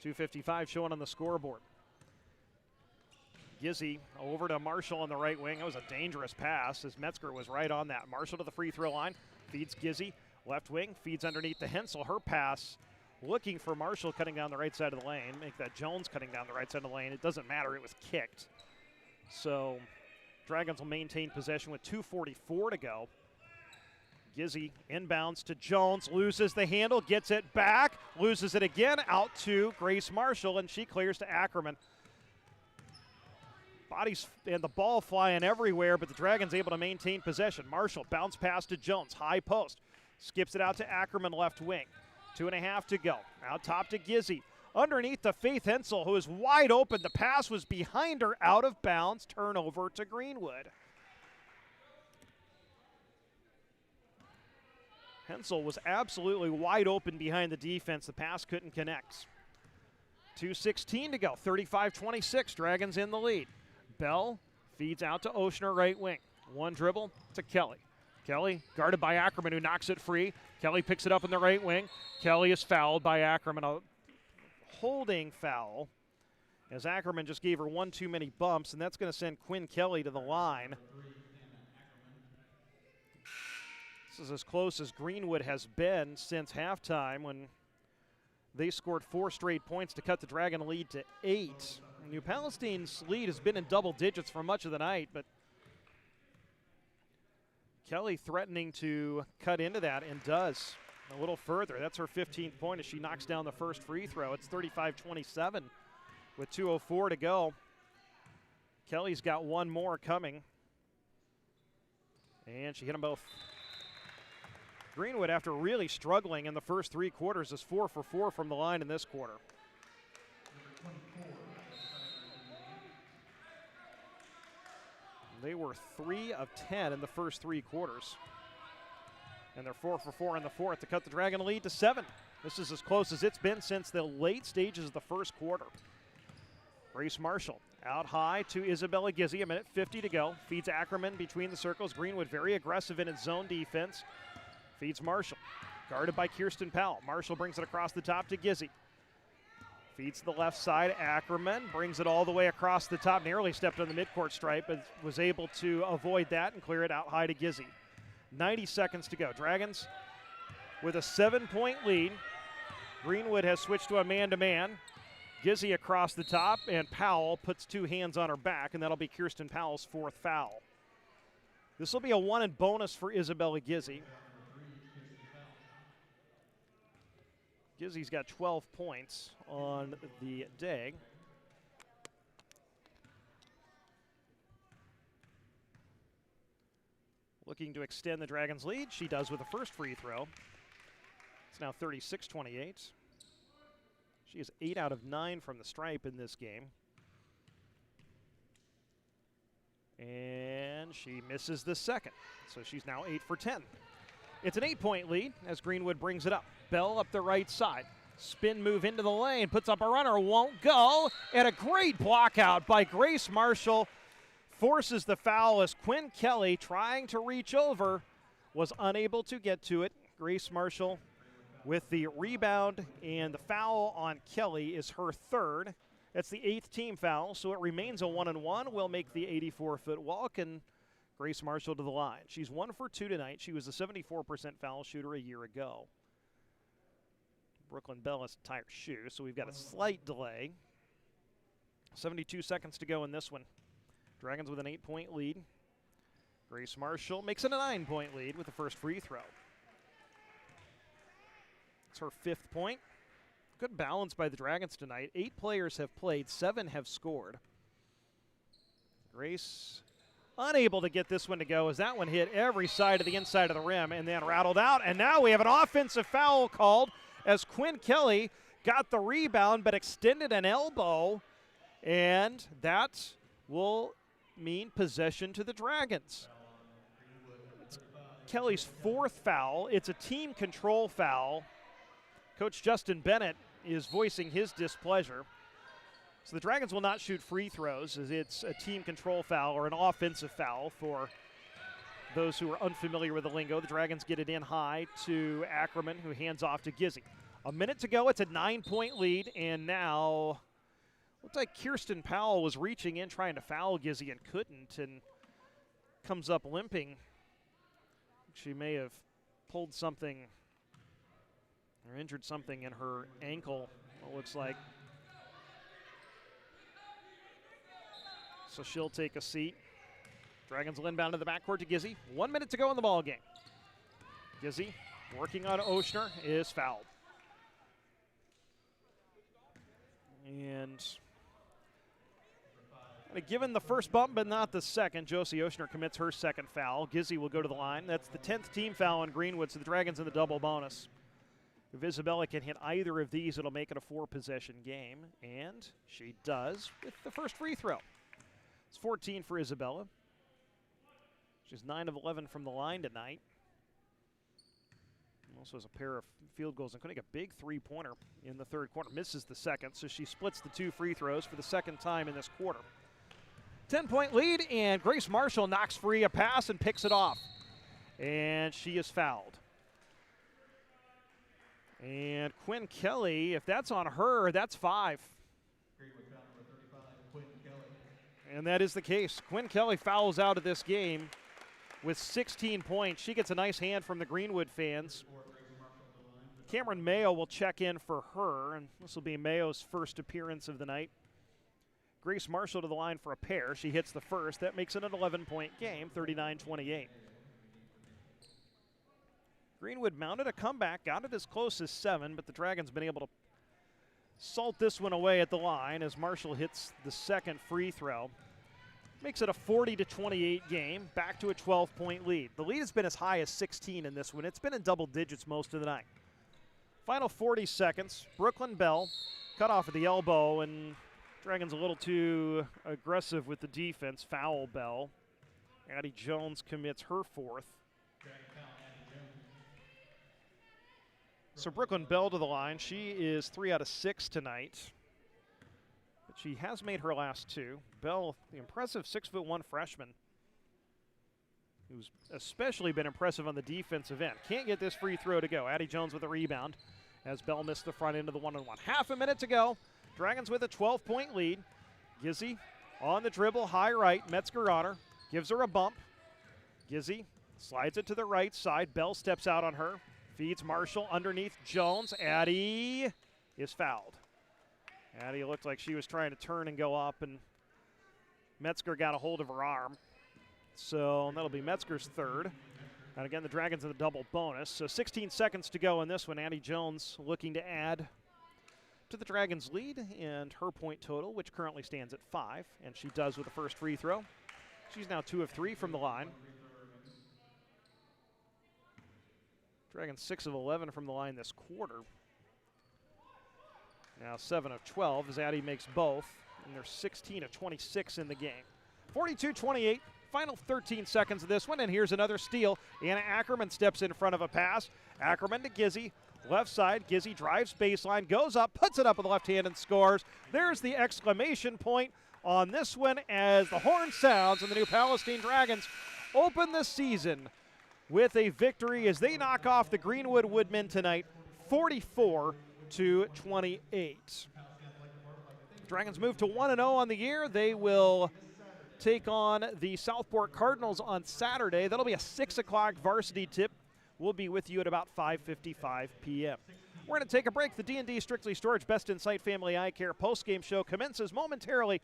2:55 showing on the scoreboard. Gizzy over to Marshall on the right wing. That was a dangerous pass as Metzger was right on that. Marshall to the free throw line. Feeds Gizzy. Left wing. Feeds underneath the Hensel. Her pass looking for Marshall cutting down the right side of the lane. Make that Jones cutting down the right side of the lane. It doesn't matter. It was kicked. So Dragons will maintain possession with 2:44 to go. Gizzy inbounds to Jones. Loses the handle. Gets it back. Loses it again. Out to Grace Marshall, and she clears to Ackerman. Bodies and the ball flying everywhere, but the Dragons able to maintain possession. Marshall bounce pass to Jones, high post. Skips it out to Ackerman, left wing. 2.5 to go. Out top to Gizzy. Underneath to Faith Hensel, who is wide open. The pass was behind her, out of bounds. Turnover to Greenwood. Hensel was absolutely wide open behind the defense. The pass couldn't connect. 2:16 to go. 35-26. Dragons in the lead. Bell feeds out to Oshner, right wing. One dribble to Kelly. Kelly guarded by Ackerman, who knocks it free. Kelly picks it up in the right wing. Kelly is fouled by Ackerman. A holding foul, as Ackerman just gave her one too many bumps, and that's going to send Quinn Kelly to the line. This is as close as Greenwood has been since halftime, when they scored 4 straight points to cut the Dragon lead to 8. New Palestine's lead has been in double digits for much of the night, but Kelly threatening to cut into that, and does a little further. That's her 15th point as she knocks down the first free throw. It's 35-27 with 2:04 to go. Kelly's got one more coming, and she hit them both. Greenwood, after really struggling in the first 3 quarters, is 4 for 4 from the line in this quarter. They were 3 of 10 in the first 3 quarters. And they're 4 for 4 in the fourth to cut the Dragon lead to 7. This is as close as it's been since the late stages of the first quarter. Grace Marshall out high to Isabella Gizzy, 1:50 to go. Feeds Ackerman between the circles. Greenwood very aggressive in its zone defense. Feeds Marshall, guarded by Kirsten Powell. Marshall brings it across the top to Gizzy. Feeds to the left side. Ackerman brings it all the way across the top. Nearly stepped on the midcourt stripe, but was able to avoid that and clear it out high to Gizzy. 90 seconds to go. Dragons with a 7-point lead. Greenwood has switched to a man-to-man. Gizzy across the top, and Powell puts 2 hands on her back, and that'll be Kirsten Powell's 4th foul. This will be a 1 and bonus for Isabella Gizzy. Gizzy's got 12 points on the day. Looking to extend the Dragons' lead. She does with the first free throw. It's now 36-28. She is 8 out of 9 from the stripe in this game. And she misses the second. So she's now 8 for 10. It's an 8-point lead as Greenwood brings it up. Bell up the right side. Spin move into the lane. Puts up a runner. Won't go. And a great block out by Grace Marshall. Forces the foul as Quinn Kelly, trying to reach over, was unable to get to it. Grace Marshall with the rebound, and the foul on Kelly is her 3rd. That's the 8th team foul, so it remains a 1-and-1. Will make the 84-foot walk, and Grace Marshall to the line. She's 1 for 2 tonight. She was a 74% foul shooter a year ago. Brooklyn Bell has a tired shoe, so we've got a slight delay. 72 seconds to go in this one. Dragons with an 8-point lead. Grace Marshall makes it a 9-point lead with the first free throw. It's her 5th point. Good balance by the Dragons tonight. 8 players have played, 7 have scored. Grace unable to get this one to go as that one hit every side of the inside of the rim and then rattled out. And now we have an offensive foul called as Quinn Kelly got the rebound but extended an elbow, and that will mean possession to the Dragons. It's Kelly's 4th foul. It's a team control foul. Coach Justin Bennett is voicing his displeasure. So the Dragons will not shoot free throws, as it's a team control foul or an offensive foul for those who are unfamiliar with the lingo. The Dragons get it in high to Ackerman, who hands off to Gizzy. A minute to go. It's a 9-point lead, and now looks like Kirsten Powell was reaching in trying to foul Gizzy and couldn't, and comes up limping. She may have pulled something or injured something in her ankle, it looks like. So she'll take a seat. Dragons will inbound to the backcourt to Gizzy. 1 minute to go in the ball game. Gizzy working on Oshner is fouled. And Given the first bump, but not the second, Josie Oshner commits her second foul. Gizzy will go to the line. That's the 10th team foul on Greenwood, so the Dragons in the double bonus. If Isabella can hit either of these, it'll make it a 4-possession game, and she does with the first free throw. It's 14 for Isabella. She's 9 of 11 from the line tonight. Also has a pair of field goals, including a big three-pointer in the third quarter. Misses the second, so she splits the 2 free throws for the second time in this quarter. 10-point lead, and Grace Marshall knocks free a pass and picks it off. And she is fouled. And Quinn Kelly, if that's on her, that's 5. And that is the case. Quinn Kelly fouls out of this game with 16 points. She gets a nice hand from the Greenwood fans. Cameron Mayo will check in for her, and this will be Mayo's first appearance of the night. Grace Marshall to the line for a pair. She hits the first. That makes it an 11-point game, 39-28. Greenwood mounted a comeback, got it as close as 7, but the Dragons been able to salt this one away at the line as Marshall hits the second free throw. Makes it a 40-28 game, back to a 12-point lead. The lead has been as high as 16 in this one. It's been in double digits most of the night. Final 40 seconds. Brooklyn Bell cut off at the elbow, and Dragons a little too aggressive with the defense. Foul Bell. Addie Jones commits her 4th. So Brooklyn Bell to the line. She is 3 out of 6 tonight. But she has made her last 2. Bell, the impressive 6'1" freshman, who's especially been impressive on the defensive end. Can't get this free throw to go. Addie Jones with a rebound as Bell missed the front end of the 1-on-1. Half a minute to go. Dragons with a 12-point lead. Gizzy on the dribble, high right. Metzger on her. Gives her a bump. Gizzy slides it to the right side. Bell steps out on her. Feeds Marshall underneath Jones. Addie is fouled. Addie looked like she was trying to turn and go up, and Metzger got a hold of her arm. So that'll be Metzger's 3rd. And again, the Dragons in the double bonus. So 16 seconds to go in this one. Addie Jones looking to add to the Dragons' lead and her point total, which currently stands at 5. And she does with the first free throw. She's now 2 of 3 from the line. Dragons 6 of 11 from the line this quarter. Now 7 of 12 as Addie makes both, and they're 16 of 26 in the game. 42-28, final 13 seconds of this one, and here's another steal. Anna Ackerman steps in front of a pass. Ackerman to Gizzy, left side. Gizzy drives baseline, goes up, puts it up with the left hand and scores. There's the exclamation point on this one as the horn sounds, and the New Palestine Dragons open the season with a victory as they knock off the Greenwood Woodmen tonight, 44-28. Dragons move to 1-0 on the year. They will take on the Southport Cardinals on Saturday. That'll be a 6 o'clock varsity tip. We'll be with you at about 5:55 p.m. We're going to take a break. The D&D Strictly Storage Best in Sight Family Eye Care postgame show commences momentarily.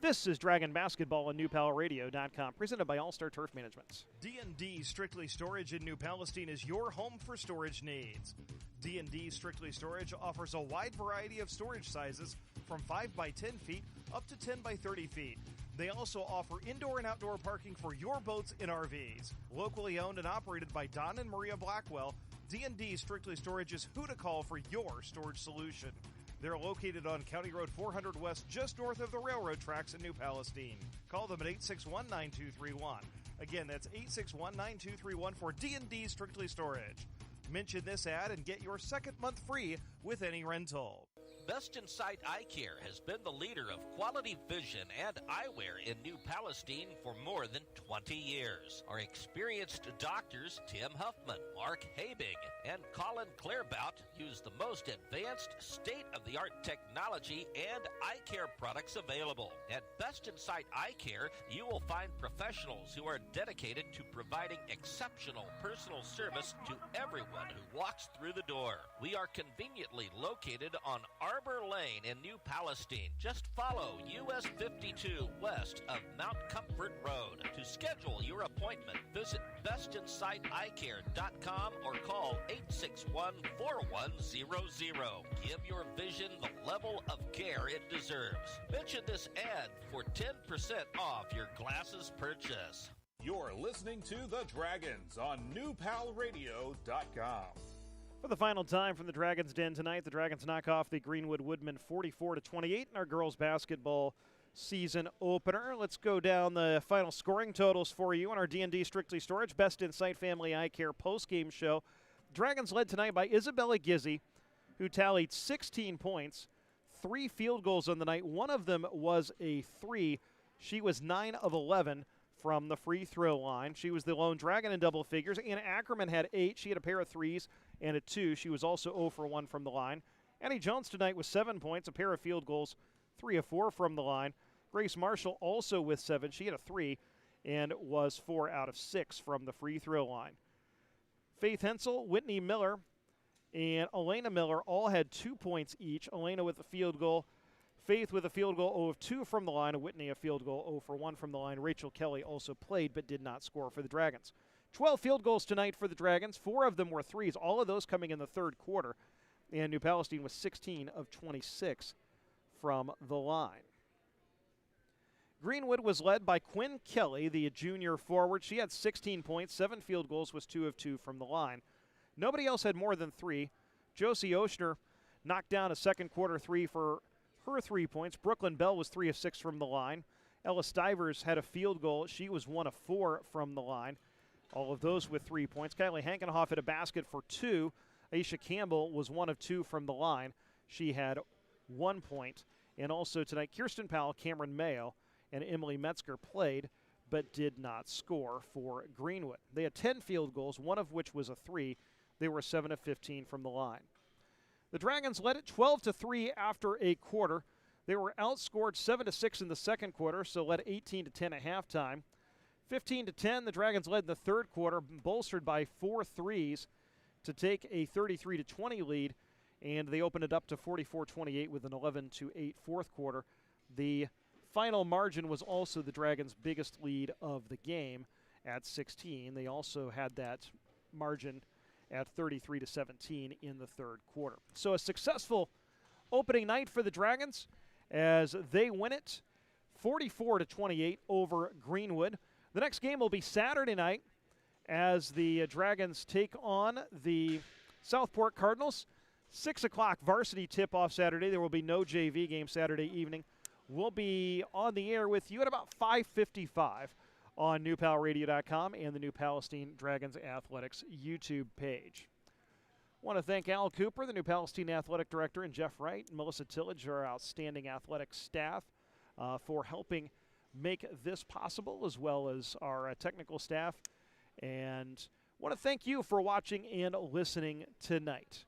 This is Dragon Basketball on NewPalRadio.com, presented by All-Star Turf Management. D&D Strictly Storage in New Palestine is your home for storage needs. D&D Strictly Storage offers a wide variety of storage sizes from 5 by 10 feet up to 10 by 30 feet. They also offer indoor and outdoor parking for your boats and RVs. Locally owned and operated by Don and Maria Blackwell, D&D Strictly Storage is who to call for your storage solution. They're located on County Road 400 West, just north of the railroad tracks in New Palestine. Call them at 861-9231. Again, that's 861-9231 for D&D Strictly Storage. Mention this ad and get your second month free with any rental. Best in Sight Eye Care has been the leader of quality vision and eyewear in New Palestine for more than 20 years. Our experienced doctors, Tim Huffman, Mark Habig, and Colin Clairbout, use the most advanced state-of-the-art technology and eye care products available. At Best in Sight Eye Care, you will find professionals who are dedicated to providing exceptional personal service to everyone who walks through the door. We are conveniently located on Arbor Lane in New Palestine. Just follow US 52 west of Mount Compass Frankfort Road. To schedule your appointment, visit bestinsighteyecare.com or call 861-4100. Give your vision the level of care it deserves. Mention this ad for 10% off your glasses purchase. You're listening to The Dragons on newpalradio.com. For the final time from the Dragons' Den tonight, the Dragons knock off the Greenwood Woodmen 44-28 in our girls basketball season opener. Let's go down the final scoring totals for you on our D&D Strictly Storage Best in Sight Family Eye Care postgame show. Dragons led tonight by Isabella Gizzi, who tallied 16 points, 3 field goals on the night. One of them was a 3. She was 9 of 11 from the free throw line. She was the lone Dragon in double figures. Anna Ackerman had 8. She had a pair of 3s and a 2. She was also 0 for 1 from the line. Annie Jones tonight with 7 points, a pair of field goals, 3 of 4 from the line. Grace Marshall also with 7. She had a 3 and was 4 out of 6 from the free throw line. Faith Hensel, Whitney Miller, and Elena Miller all had 2 points each. Elena with a field goal, Faith with a field goal 0 of 2 from the line, and Whitney a field goal 0 for 1 from the line. Rachel Kelly also played but did not score for the Dragons. 12 field goals tonight for the Dragons. 4 of them were 3s, all of those coming in the third quarter. And New Palestine was 16 of 26 from the line. Greenwood was led by Quinn Kelly, the junior forward. She had 16 points, 7 field goals, was 2 of 2 from the line. Nobody else had more than 3. Josie Oshner knocked down a second quarter 3 for her 3 points. Brooklyn Bell was 3 of 6 from the line. Ella Stivers had a field goal. She was 1 of 4 from the line. All of those with 3 points. Kylie Hankenhoff had a basket for 2. Aisha Campbell was 1 of 2 from the line. She had 1 point. And also tonight, Kirsten Powell, Cameron Mayo, and Emily Metzger played but did not score for Greenwood. They had 10 field goals, 1 of which was a 3. They were 7 of 15 from the line. The Dragons led it 12-3 after a quarter. They were outscored 7-6 in the second quarter, so led 18-10 at halftime. 15-10, the Dragons led in the third quarter, bolstered by 4 threes to take a 33-20 lead, and they opened it up to 44-28 with an 11-8 fourth quarter. The final margin was also the Dragons' biggest lead of the game at 16. They also had that margin at 33-17 in the third quarter. So a successful opening night for the Dragons as they win it 44-28 over Greenwood. The next game will be Saturday night as the Dragons take on the Southport Cardinals. 6 o'clock varsity tip-off Saturday. There will be no JV game Saturday evening. We'll be on the air with you at about 5:55 on newpalradio.com and the New Palestine Dragons Athletics YouTube page. I want to thank Al Cooper, the New Palestine Athletic Director, and Jeff Wright and Melissa Tillage, our outstanding athletic staff, for helping make this possible, as well as our technical staff. And I want to thank you for watching and listening tonight.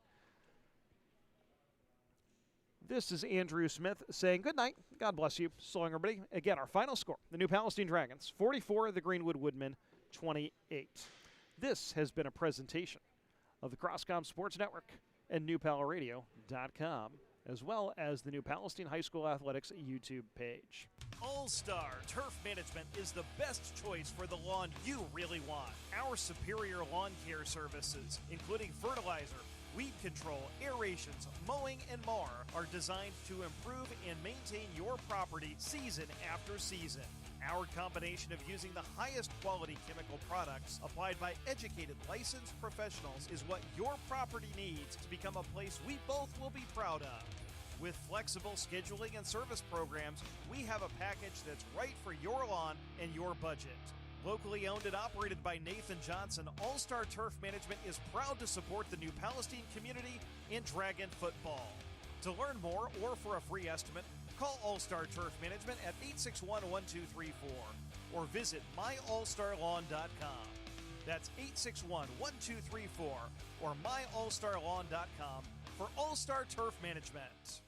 This is Andrew Smith saying good night. God bless you. So long, everybody. Again, our final score, the New Palestine Dragons, 44, the Greenwood Woodmen, 28. This has been a presentation of the Crosscom Sports Network and newpalradio.com, as well as the New Palestine High School Athletics YouTube page. All-Star Turf Management is the best choice for the lawn you really want. Our superior lawn care services, including fertilizer, weed control, aerations, mowing, and more, are designed to improve and maintain your property season after season. Our combination of using the highest quality chemical products applied by educated, licensed professionals is what your property needs to become a place we both will be proud of. With flexible scheduling and service programs, we have a package that's right for your lawn and your budget. Locally owned and operated by Nathan Johnson, All-Star Turf Management is proud to support the New Palestine community in Dragon football. To learn more or for a free estimate, call All-Star Turf Management at 861-1234 or visit myallstarlawn.com. That's 861-1234 or myallstarlawn.com for All-Star Turf Management.